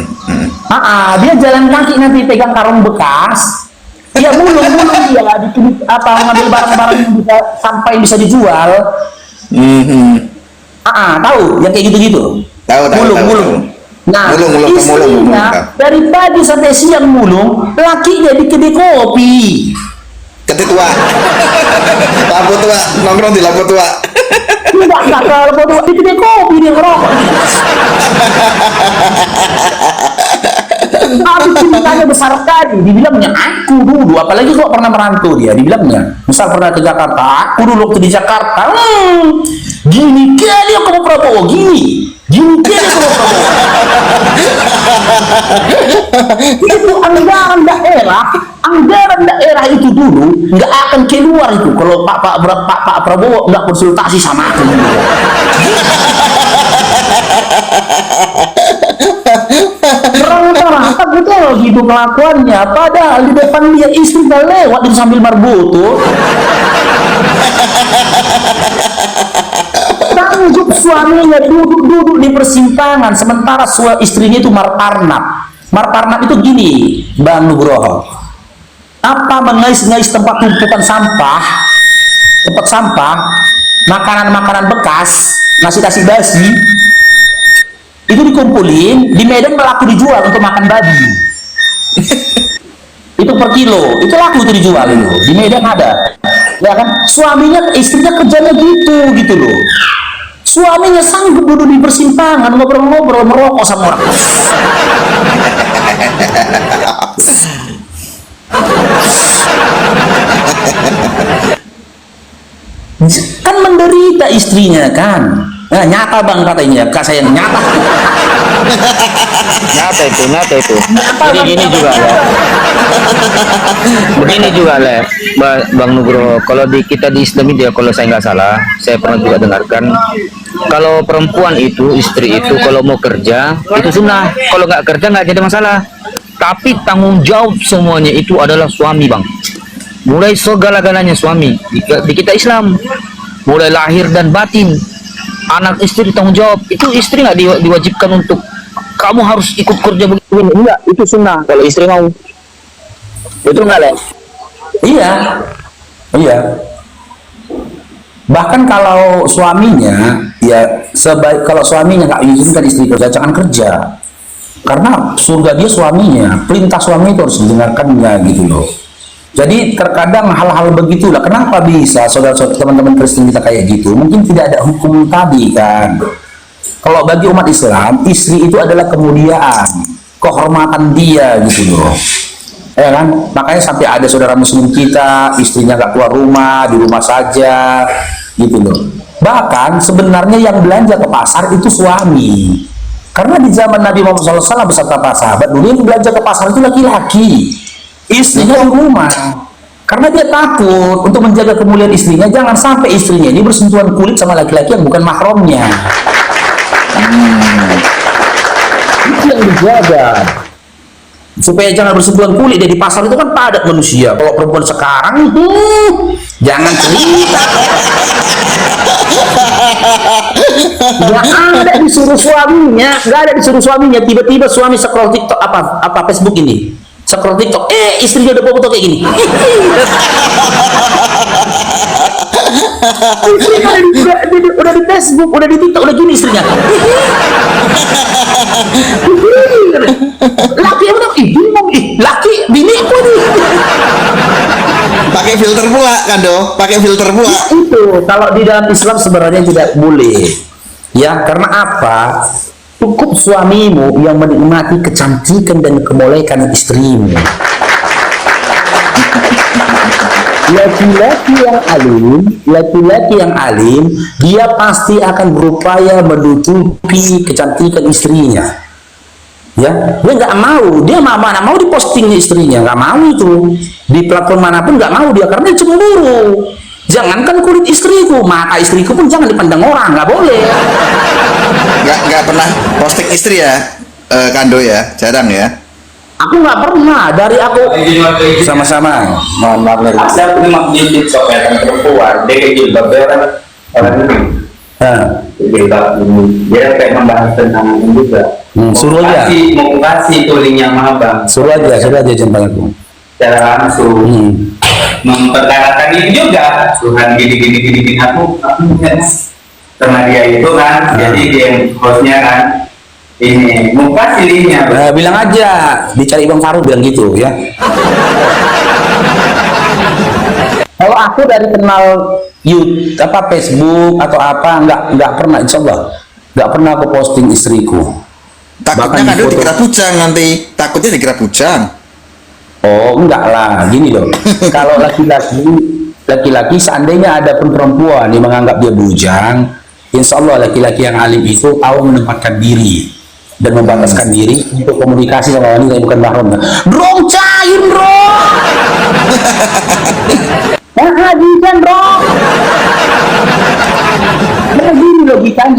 Dia jalan kaki nanti pegang karung bekas. Dia mulung dia ngambil barang-barang yang bisa dijual. Tahu yang kayak gitu-gitu. Tahu. Nah, mulung. istrinya dari pagi sampai siang mulung, lakinya di kedai kopi. Kedai tua. Lampu tua, nongkrong di lampu tua. Enggak kalau tua di kedai kopi dia ngerokok. Tapi cintanya besar sekali, dibilangnya aku dulu, apalagi kok pernah merantau dia, dibilangnya, misal pernah ke Jakarta, aku dulu waktu di Jakarta, gini kali aku mau Prabowo, gini kali aku mau Prabowo. Itu anggaran anggaran daerah itu dulu nggak akan keluar itu kalau Pak Prabowo nggak konsultasi sama aku. Rata-rata betul gitu kelakuannya, padahal di depan dia istri nggak lewat itu sambil marbutu. Tanggup suaminya duduk di persimpangan, sementara istrinya itu marparnap. Marparnap itu gini, Bang Nugroho, apa mengais-ngais tempat tumpukan sampah, tempat sampah, makanan-makanan bekas, nasi-nasi basi, itu dikumpulin di Medan laku dijual untuk makan babi. Itu per kilo, itu laku itu dijual itu di Medan ada, ya kan? Suaminya, istrinya kerjanya gitu loh. Suaminya sanggup duduk di persimpangan ngobrol-ngobrol merokok sama orang. Kan menderita istrinya kan. Nah, nyata bang katanya, kak saya nyata. Nyata itu. Jadi gini juga Le. Begini juga Le, Bang Nugroho. Kalau kita di Islam itu ya, kalau saya nggak salah, saya pernah juga dengarkan. Kalau perempuan itu, istri itu kalau mau kerja itu sunnah. Kalau nggak kerja nggak jadi masalah. Tapi tanggung jawab semuanya itu adalah suami bang. Mulai segala-galanya suami di kita Islam. Mulai lahir dan batin. Anak istri tanggung jawab itu, istri nggak diwajibkan untuk kamu harus ikut kerja begini, enggak, itu sunnah kalau istri mau. Betul nggak Le? Iya. Bahkan kalau suaminya ya kalau suaminya nggak izinkan istri kerja, jangan kerja, karena surga dia suaminya, perintah suami itu harus didengarkannya gitu loh. Jadi terkadang hal-hal begitulah, kenapa bisa saudara-saudara teman-teman Kristen kita kayak gitu? Mungkin tidak ada hukum tadi kan. Kalau bagi umat Islam, istri itu adalah kemuliaan, kehormatan dia gitu loh. Ya kan? Makanya sampai ada saudara muslim kita, istrinya nggak keluar rumah, di rumah saja gitu loh. Bahkan sebenarnya yang belanja ke pasar itu suami. Karena di zaman Nabi Muhammad SAW beserta para sahabat, dulu yang belanja ke pasar itu laki-laki. Istrinya di rumah, karena dia takut untuk menjaga kemuliaan istrinya, jangan sampai istrinya ini bersentuhan kulit sama laki-laki yang bukan mahramnya. Itu yang dijaga, supaya jangan bersentuhan kulit. Dari pasar itu kan padat manusia. Kalau perempuan sekarang jangan cerita, nggak ada disuruh suaminya, tiba-tiba suami scroll TikTok apa Facebook ini, scroll TikTok, istrinya udah foto kayak gini. udah di Facebook, udah di TikTok, udah gini istrinya. Laki apa bingung, laki bini apa nih? Pakai filter pula kan pakai filter pula. Itu kalau di dalam Islam sebenarnya tidak boleh. Ya, karena apa? Cukup suamimu yang menikmati kecantikan dan kemolekan istrimu. Laki-laki yang alim, dia pasti akan berupaya menutupi kecantikan istrinya. Ya, dia nggak mau, dia mana mau diposting istrinya, nggak mau itu di platform manapun, nggak mau dia, karena dia cemburu. Jangankan kulit istriku, mata istriku pun jangan dipandang orang, nggak boleh. Nggak pernah posting istri ya, Kando ya, jarang ya. Aku nggak pernah, dari aku sama-sama. Mohon maaf nih. Saya punya jilbab sopetan perempuan, dia kayak jilbab orang ini. Jilbab ini, dia kayak membahas tentang ini juga. Suruh aja. Mau kasih tulinya sama abang. Suruh aja jempol aku. Secara langsung memperkarakan ini juga. Tuhan gini aku sama dia itu kan, jadi dia hostnya kan. Ini muka silinya. Bilang aja, dicari Bang Faru, bilang gitu ya. Kalau aku dari kenal YouTube, Facebook atau apa, nggak pernah, insya Allah nggak pernah aku posting istriku. Takutnya Kando dikira bujang nanti, takutnya dikira bujang. Oh enggak lah, gini loh. Kalau laki-laki seandainya ada pun perempuan yang menganggap dia bujang, insya Allah laki-laki yang alim itu tahu menempatkan diri dan membataskan diri untuk komunikasi sama wanita yang bukan mahramnya. Drong cair, bro.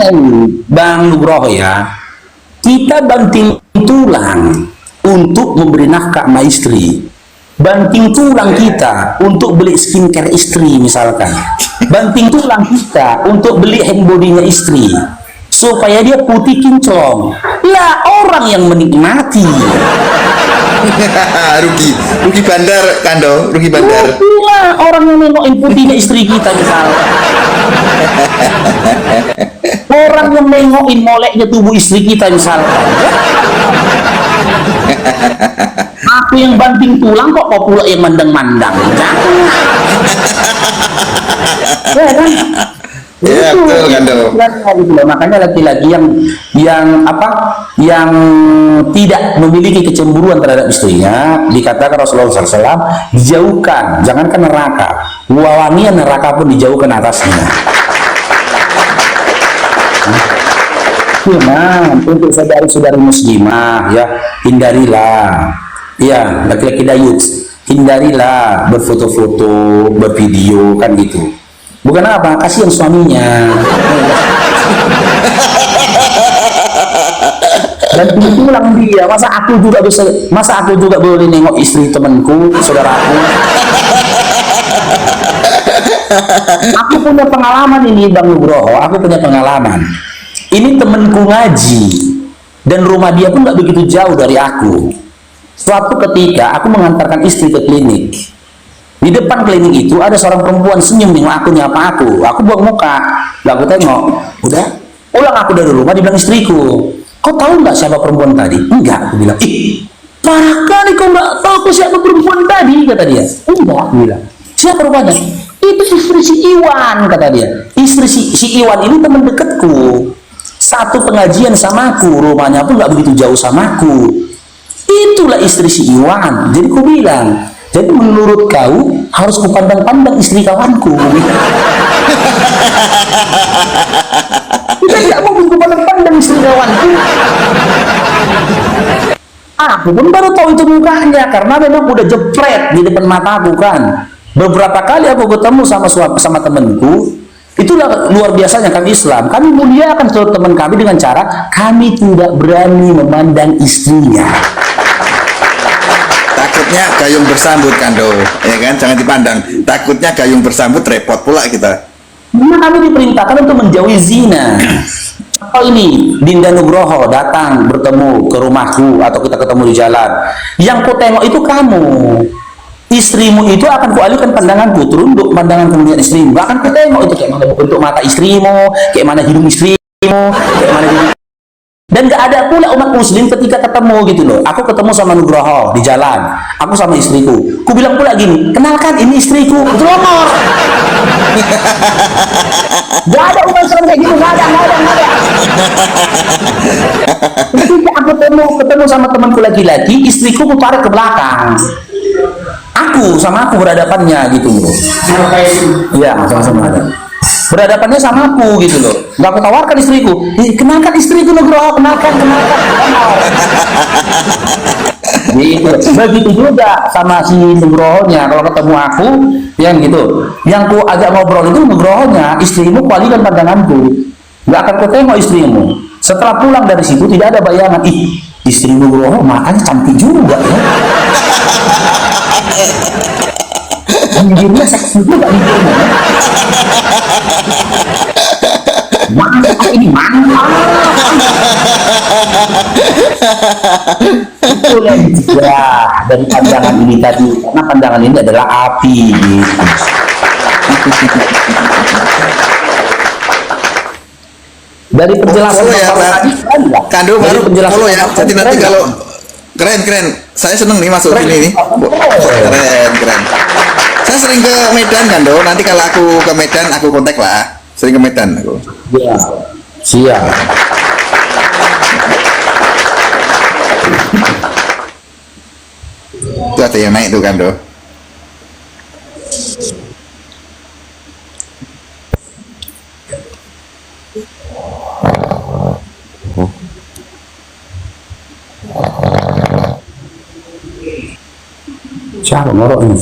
Makanya Bang Nugroho ya, kita banting tulang untuk memberi nafkah sama istri, banting tulang kita untuk beli skincare istri misalkan, banting tulang kita untuk beli hand body-nya istri supaya dia putih kinclong. Lah orang yang menikmati rugi bandar Kando, rugi bandar. lah orang yang nengokin putihnya istri kita misalkan, orang yang nengokin moleknya tubuh istri kita misalkan. Aku yang banting tulang kok pula yang mandang-mandang. Ya kan? Ya, betul Kando. Makanya laki-laki yang tidak memiliki kecemburuan terhadap istrinya, dikatakan Rasulullah SAW, dijauhkan, jangankan neraka, wangian neraka pun dijauhkan atasnya. Nah, untuk saudari-saudari muslimah ya, hindarilah ya, laki-laki dayut, hindarilah berfoto-foto, bervideo kan gitu. Bukan apa, kasihan suaminya. Dan pulang dia, masa aku juga boleh nengok istri temanku, saudaraku. Aku punya pengalaman ini Bang Nugroho, aku punya pengalaman. Ini temanku ngaji dan rumah dia pun nggak begitu jauh dari aku. Suatu ketika aku mengantarkan istri ke klinik. Di depan klinik itu ada seorang perempuan senyum nih, aku nyapa aku buang muka, lalu aku tengok, udah pulang aku dari rumah, dibilang istriku, kau tahu nggak siapa perempuan tadi? Enggak, aku bilang, ih parah kali kau nggak tahu aku siapa perempuan tadi, kata dia. Enggak, aku bilang, siapa rupanya? Itu istri si Iwan, kata dia. Istri si Iwan ini teman dekatku, satu pengajian sama aku, rumahnya pun nggak begitu jauh sama aku. Itulah istri si Iwan. Jadi aku bilang, jadi menurut kau harus kupandang-pandang istri kawanku. Kita tidak mungkin kupandang-pandang istri kawanku. Aku pun baru tahu itu mukanya karena memang udah jepret di depan mataku kan. Beberapa kali aku ketemu sama temanku. Itulah luar biasanya kami Islam. Kami muliakan teman kami dengan cara kami tidak berani memandang istrinya. Takutnya gayung bersambut Kando, ya kan, jangan dipandang. Takutnya gayung bersambut, repot pula kita. Memang kami diperintahkan untuk menjauhi zina. Kalau ini Dinda Nugroho datang bertemu ke rumahku atau kita ketemu di jalan, yang ku tengok itu kamu, istrimu itu akan kualihkan pandanganku, terunduk pandangan kemudian istrimu, akan ku tengok itu kayak mana bentuk mata istrimu, kayak mana hidung istrimu, kayak mana hidung. Dan gak ada pula umat muslim ketika ketemu gitu loh. Aku ketemu sama Nugroho di jalan, aku sama istriku, ku bilang pula gini, kenalkan ini istriku, itu nomor. Gak ada umat Islam kayak gitu, gak ada. Ketika aku ketemu sama temanku laki-laki, istriku ku tarik ke belakang. Aku berhadapannya gitu loh. Iya, sama-sama ada. Berhadapannya sama aku gitu loh. Gak aku tawarkan istriku, kenalkan istriku Nugroho, kenalkan. Gitu. Begitu juga sama si Nugrohonya, kalau ketemu aku yang gitu, yang ku ajak ngobrol itu Nugrohonya, istrimu kualikan pandanganku, gak akan ku tengok istrimu. Setelah pulang dari situ tidak ada bayangan, ih istri Nugroho makanya cantik juga ya. Bibirnya seksi juga bibirnya. Mantap ini, mantap. Itu yang juga dari pandangan ini tadi, karena pandangan ini adalah api gitu. Dari penjelasan ya, tadi Kando baru follow ya. Jadi nanti kalau keren, saya seneng nih masuk sini nih. Keren. Saya sering ke Medan Kando. Nanti kalau aku ke Medan aku kontak lah. Sering ke Medan aku. Ya, siap. Itu ada yang naik tuh Kando. Siapa ngorok ini?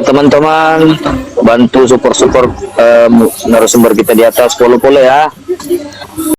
teman-teman bantu support narasumber kita di atas, follow ya.